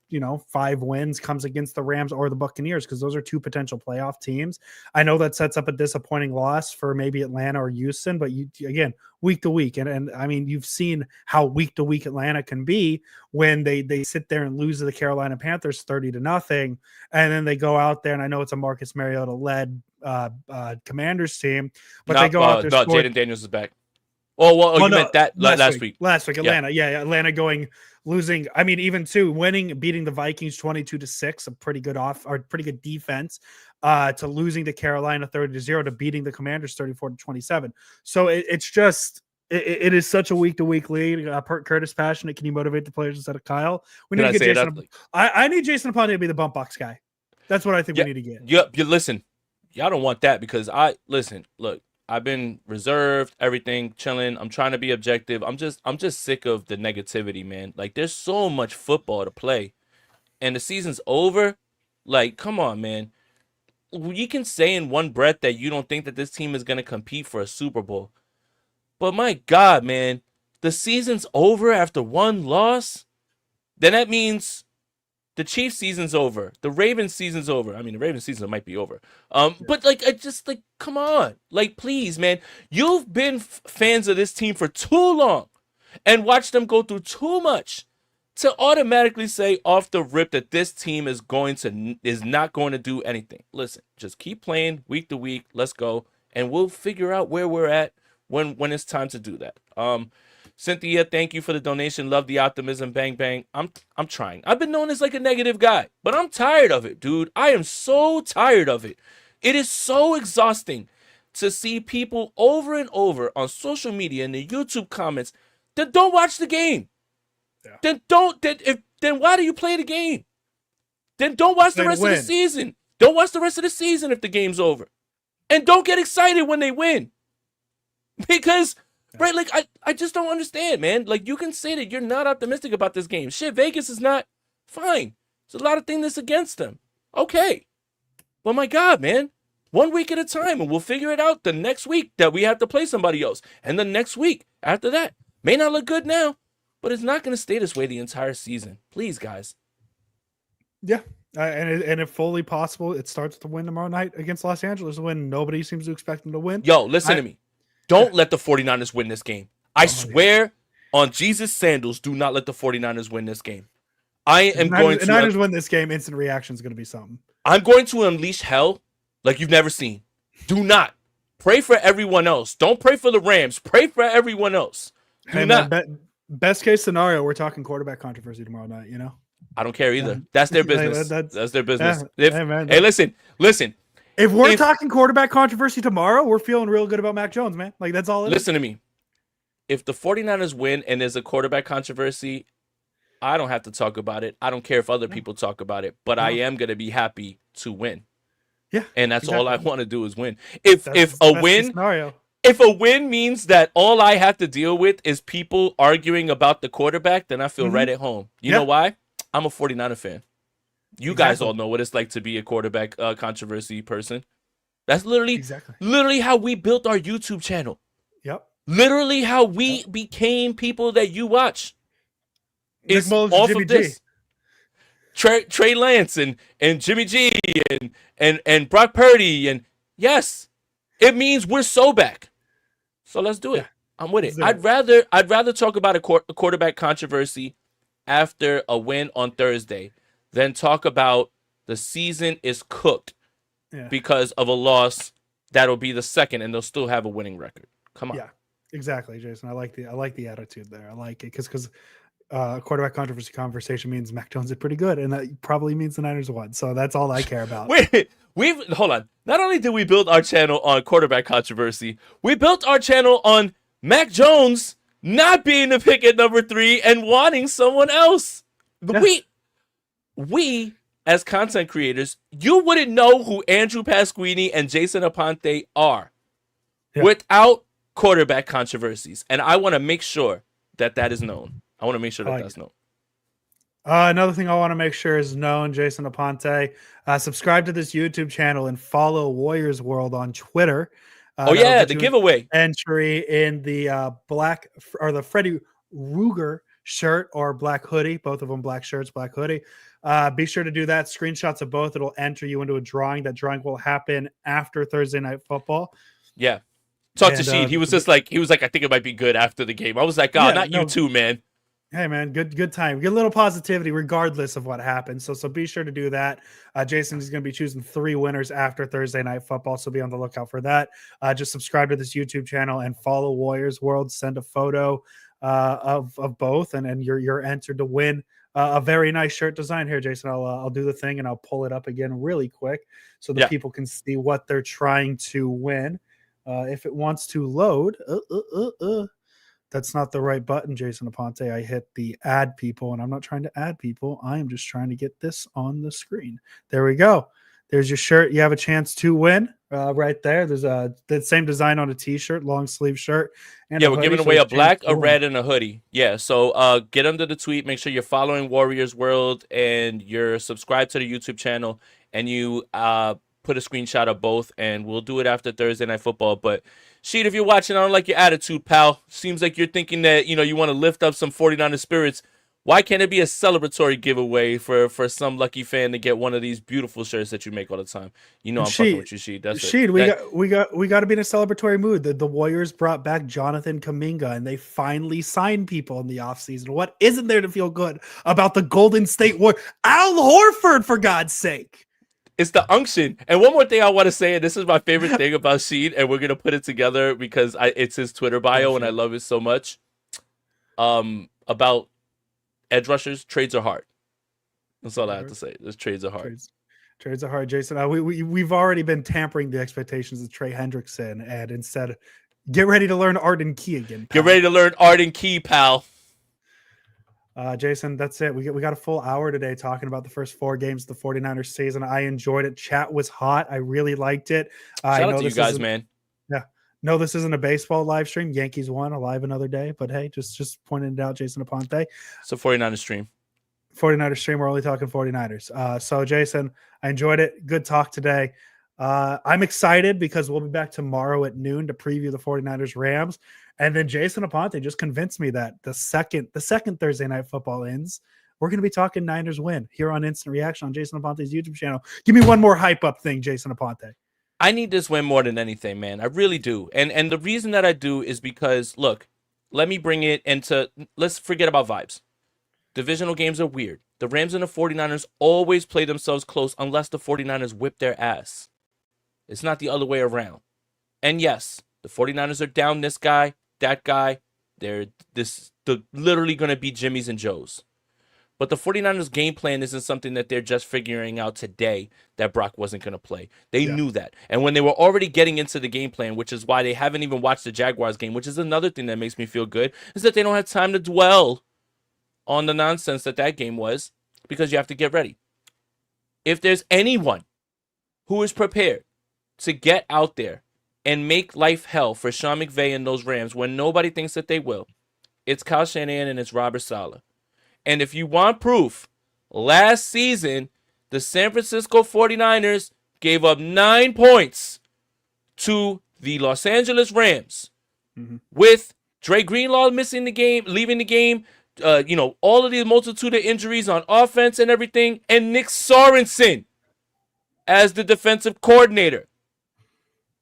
5 wins comes against the Rams or the Buccaneers, because those are 2 potential playoff teams. I know that sets up a disappointing loss for maybe Atlanta or Houston, but again, week to week. And I mean, you've seen how week to week Atlanta can be when they sit there and lose to the Carolina Panthers 30-0. And then they go out there, and I know it's a Marcus Mariota led Commanders team, but they go out there. No, Jaden Daniels is back. You meant that last week. Last week, Atlanta. Yeah, Atlanta losing. I mean, even beating the Vikings 22-6, a pretty good defense, to losing to Carolina 30-0, to beating the Commanders 34-27. So it's just it is such a week to week lead. Curtis passionate. Can you motivate the players instead of Kyle? We need to get Jason. I need Jason Aponte to be the bump box guy. That's what I think we need to get. Yep. You listen. Y'all don't want that because look. I've been reserved, everything, chilling. I'm trying to be objective. I'm just sick of the negativity, man. Like, there's so much football to play, and the season's over. Like, come on, man. You can say in one breath that you don't think that this team is going to compete for a Super Bowl, but my God, man, the season's over after one loss. Then that means the Chiefs season's over. The Ravens season's over. I mean, the Ravens season might be over. But come on. Like, please, man. You've been fans of this team for too long and watched them go through too much to automatically say off the rip that this team is not going to do anything. Listen, just keep playing week to week. Let's go. And we'll figure out where we're at when it's time to do that. Cynthia, thank you for the donation. Love the optimism. Bang, bang. I'm trying. I've been known as like a negative guy, but I'm tired of it, dude. I am so tired of it. It is so exhausting to see people over and over on social media and the YouTube comments that don't watch the game. Yeah. Then why do you play the game? Then don't watch the rest of the season. Don't watch the rest of the season if the game's over. And don't get excited when they win. Because right, like, I just don't understand, man. Like, you can say that you're not optimistic about this game. Shit, Vegas is not. Fine. There's a lot of things that's against them. Okay. But my God, man. 1 week at a time, and we'll figure it out the next week that we have to play somebody else. And the next week after that. May not look good now, but it's not going to stay this way the entire season. Please, guys. Yeah. And if fully possible, it starts to win tomorrow night against Los Angeles, when nobody seems to expect them to win. Yo, listen to me. Don't let the 49ers win this game. I swear on Jesus' sandals, do not let the 49ers win this game. The Niners win this game, instant reaction is going to be something. I'm going to unleash hell like you've never seen. Do not. Pray for everyone else. Don't pray for the Rams. Pray for everyone else. Do not. Best case scenario, we're talking quarterback controversy tomorrow night, I don't care either. That's their business. That's their business. Hey, listen. If we're talking quarterback controversy tomorrow, we're feeling real good about Mac Jones, man. Like, that's all it is. Listen to me. If the 49ers win and there's a quarterback controversy, I don't have to talk about it. I don't care if other people talk about it, but I am going to be happy to win. Yeah. And that's all I want to do is win. If a win means that all I have to deal with is people arguing about the quarterback, then I feel right at home. You know why? I'm a 49er fan. You guys Exactly. all know what it's like to be a quarterback controversy person. That's literally, Exactly. literally how we built our YouTube channel. Yep. Literally how we became people that you watch. Nick Is Mullins, off Jimmy of G. this. Trey Lance and Jimmy G and Brock Purdy, and yes, it means we're so back. So let's do it. Yeah, I'm with let's it. do I'd rather talk about a quarterback controversy after a win on Thursday than talk about the season is cooked Yeah. because of a loss that'll be the second, and they'll still have a winning record. Come on. Yeah. Exactly, Jason. I like the attitude there. I like it because quarterback controversy conversation means Mac Jones did pretty good, and that probably means the Niners won. So that's all I care about. We've hold on. Not only did we build our channel on quarterback controversy, we built our channel on Mac Jones not being the pick at number 3 and wanting someone else. Yeah. We as content creators, you wouldn't know who Andrew Pasquini and Jason Aponte are without quarterback controversies, and I want to make sure that is known. I want to make sure that that's known. Another thing I want to make sure is known, Jason Aponte. Subscribe to this YouTube channel and follow Warriors World on Twitter. The giveaway entry in the black or the Freddie Ruger shirt or black hoodie, both of them black shirts, black hoodie. Be sure to do that. Screenshots of both. It'll enter you into a drawing. That drawing will happen after Thursday Night Football. Yeah. Talk to Sheed. He was like, I think it might be good after the game. I was like, you too, man. Hey man, good time. Get a little positivity regardless of what happens. So be sure to do that. Jason is going to be choosing 3 winners after Thursday Night Football, so be on the lookout for that. Just subscribe to this YouTube channel and follow Warriors World. Send a photo of both, and you're entered to win a very nice shirt design here, Jason. I'll do the thing and I'll pull it up again really quick so that people can see what they're trying to win. If it wants to load, that's not the right button, Jason Aponte. I hit the add people, and I'm not trying to add people. I am just trying to get this on the screen. There we go. There's your shirt. You have a chance to win right there. There's the same design on a t-shirt, long sleeve shirt. And we're giving away a black, a red, and a hoodie. Yeah, so get under the tweet. Make sure you're following Warriors World and you're subscribed to the YouTube channel, and you put a screenshot of both, and we'll do it after Thursday Night Football. But Sheed, if you're watching, I don't like your attitude, pal. Seems like you're thinking that, you want to lift up some 49er spirits. Why can't it be a celebratory giveaway for some lucky fan to get one of these beautiful shirts that you make all the time? I'm fucking with you, Sheed. That's Sheed, it. we got to be in a celebratory mood. The Warriors brought back Jonathan Kuminga, and they finally signed people in the offseason. What isn't there to feel good about the Golden State Warriors? Al Horford, for God's sake. It's the unction. And one more thing I want to say, and this is my favorite thing about Sheed, and we're going to put it together because it's his Twitter bio, and I love it so much. About edge rushers, trades are hard. That's all I have to say. Those trades are hard. Trades are hard, Jason. We've already been tampering the expectations of Trey Hendrickson, and instead, get ready to learn Arden Key again. Pal. Get ready to learn Arden Key, pal. Jason, that's it. We got a full hour today talking about the first 4 games of the 49ers season. I enjoyed it. Chat was hot. I really liked it. Shout out to you guys, man. Yeah. No, this isn't a baseball live stream. Yankees won, alive another day. But hey, just pointing it out, Jason Aponte. It's a 49ers stream. 49ers stream. We're only talking 49ers. So, Jason, I enjoyed it. Good talk today. I'm excited because we'll be back tomorrow at noon to preview the 49ers Rams. And then Jason Aponte just convinced me that the second Thursday Night Football ends, we're going to be talking Niners win here on Instant Reaction on Jason Aponte's YouTube channel. Give me one more hype up thing, Jason Aponte. I need this win more than anything, man. I really do. And the reason that I do is because, look, let me bring it into, let's forget about vibes. Divisional games are weird. The Rams and the 49ers always play themselves close unless the 49ers whip their ass. It's not the other way around. And yes, the 49ers are down this guy, that guy. They're literally going to be Jimmy's and Joe's. But the 49ers game plan isn't something that they're just figuring out today that Brock wasn't going to play. They knew that. And when they were already getting into the game plan, which is why they haven't even watched the Jaguars game, which is another thing that makes me feel good, is that they don't have time to dwell on the nonsense that game was, because you have to get ready. If there's anyone who is prepared to get out there and make life hell for Sean McVay and those Rams when nobody thinks that they will, it's Kyle Shanahan and it's Robert Saleh. And if you want proof, last season, the San Francisco 49ers gave up 9 points to the Los Angeles Rams with Dre Greenlaw missing the game, leaving the game, all of the multitude of injuries on offense and everything, and Nick Sorensen as the defensive coordinator.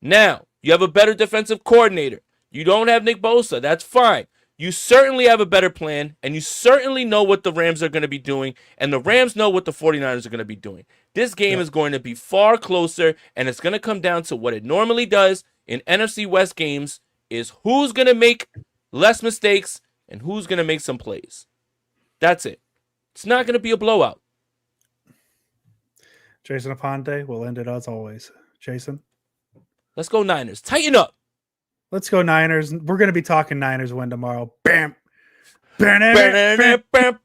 Now, you have a better defensive coordinator. You don't have Nick Bosa. That's fine. You certainly have a better plan, and you certainly know what the Rams are going to be doing, and the Rams know what the 49ers are going to be doing. This game is going to be far closer, and it's going to come down to what it normally does in NFC West games, is who's going to make less mistakes and who's going to make some plays. That's it. It's not going to be a blowout. Jason Aponte will end it as always. Jason? Let's go Niners. Tighten up. Let's go Niners. We're going to be talking Niners win tomorrow. Bam. Bam.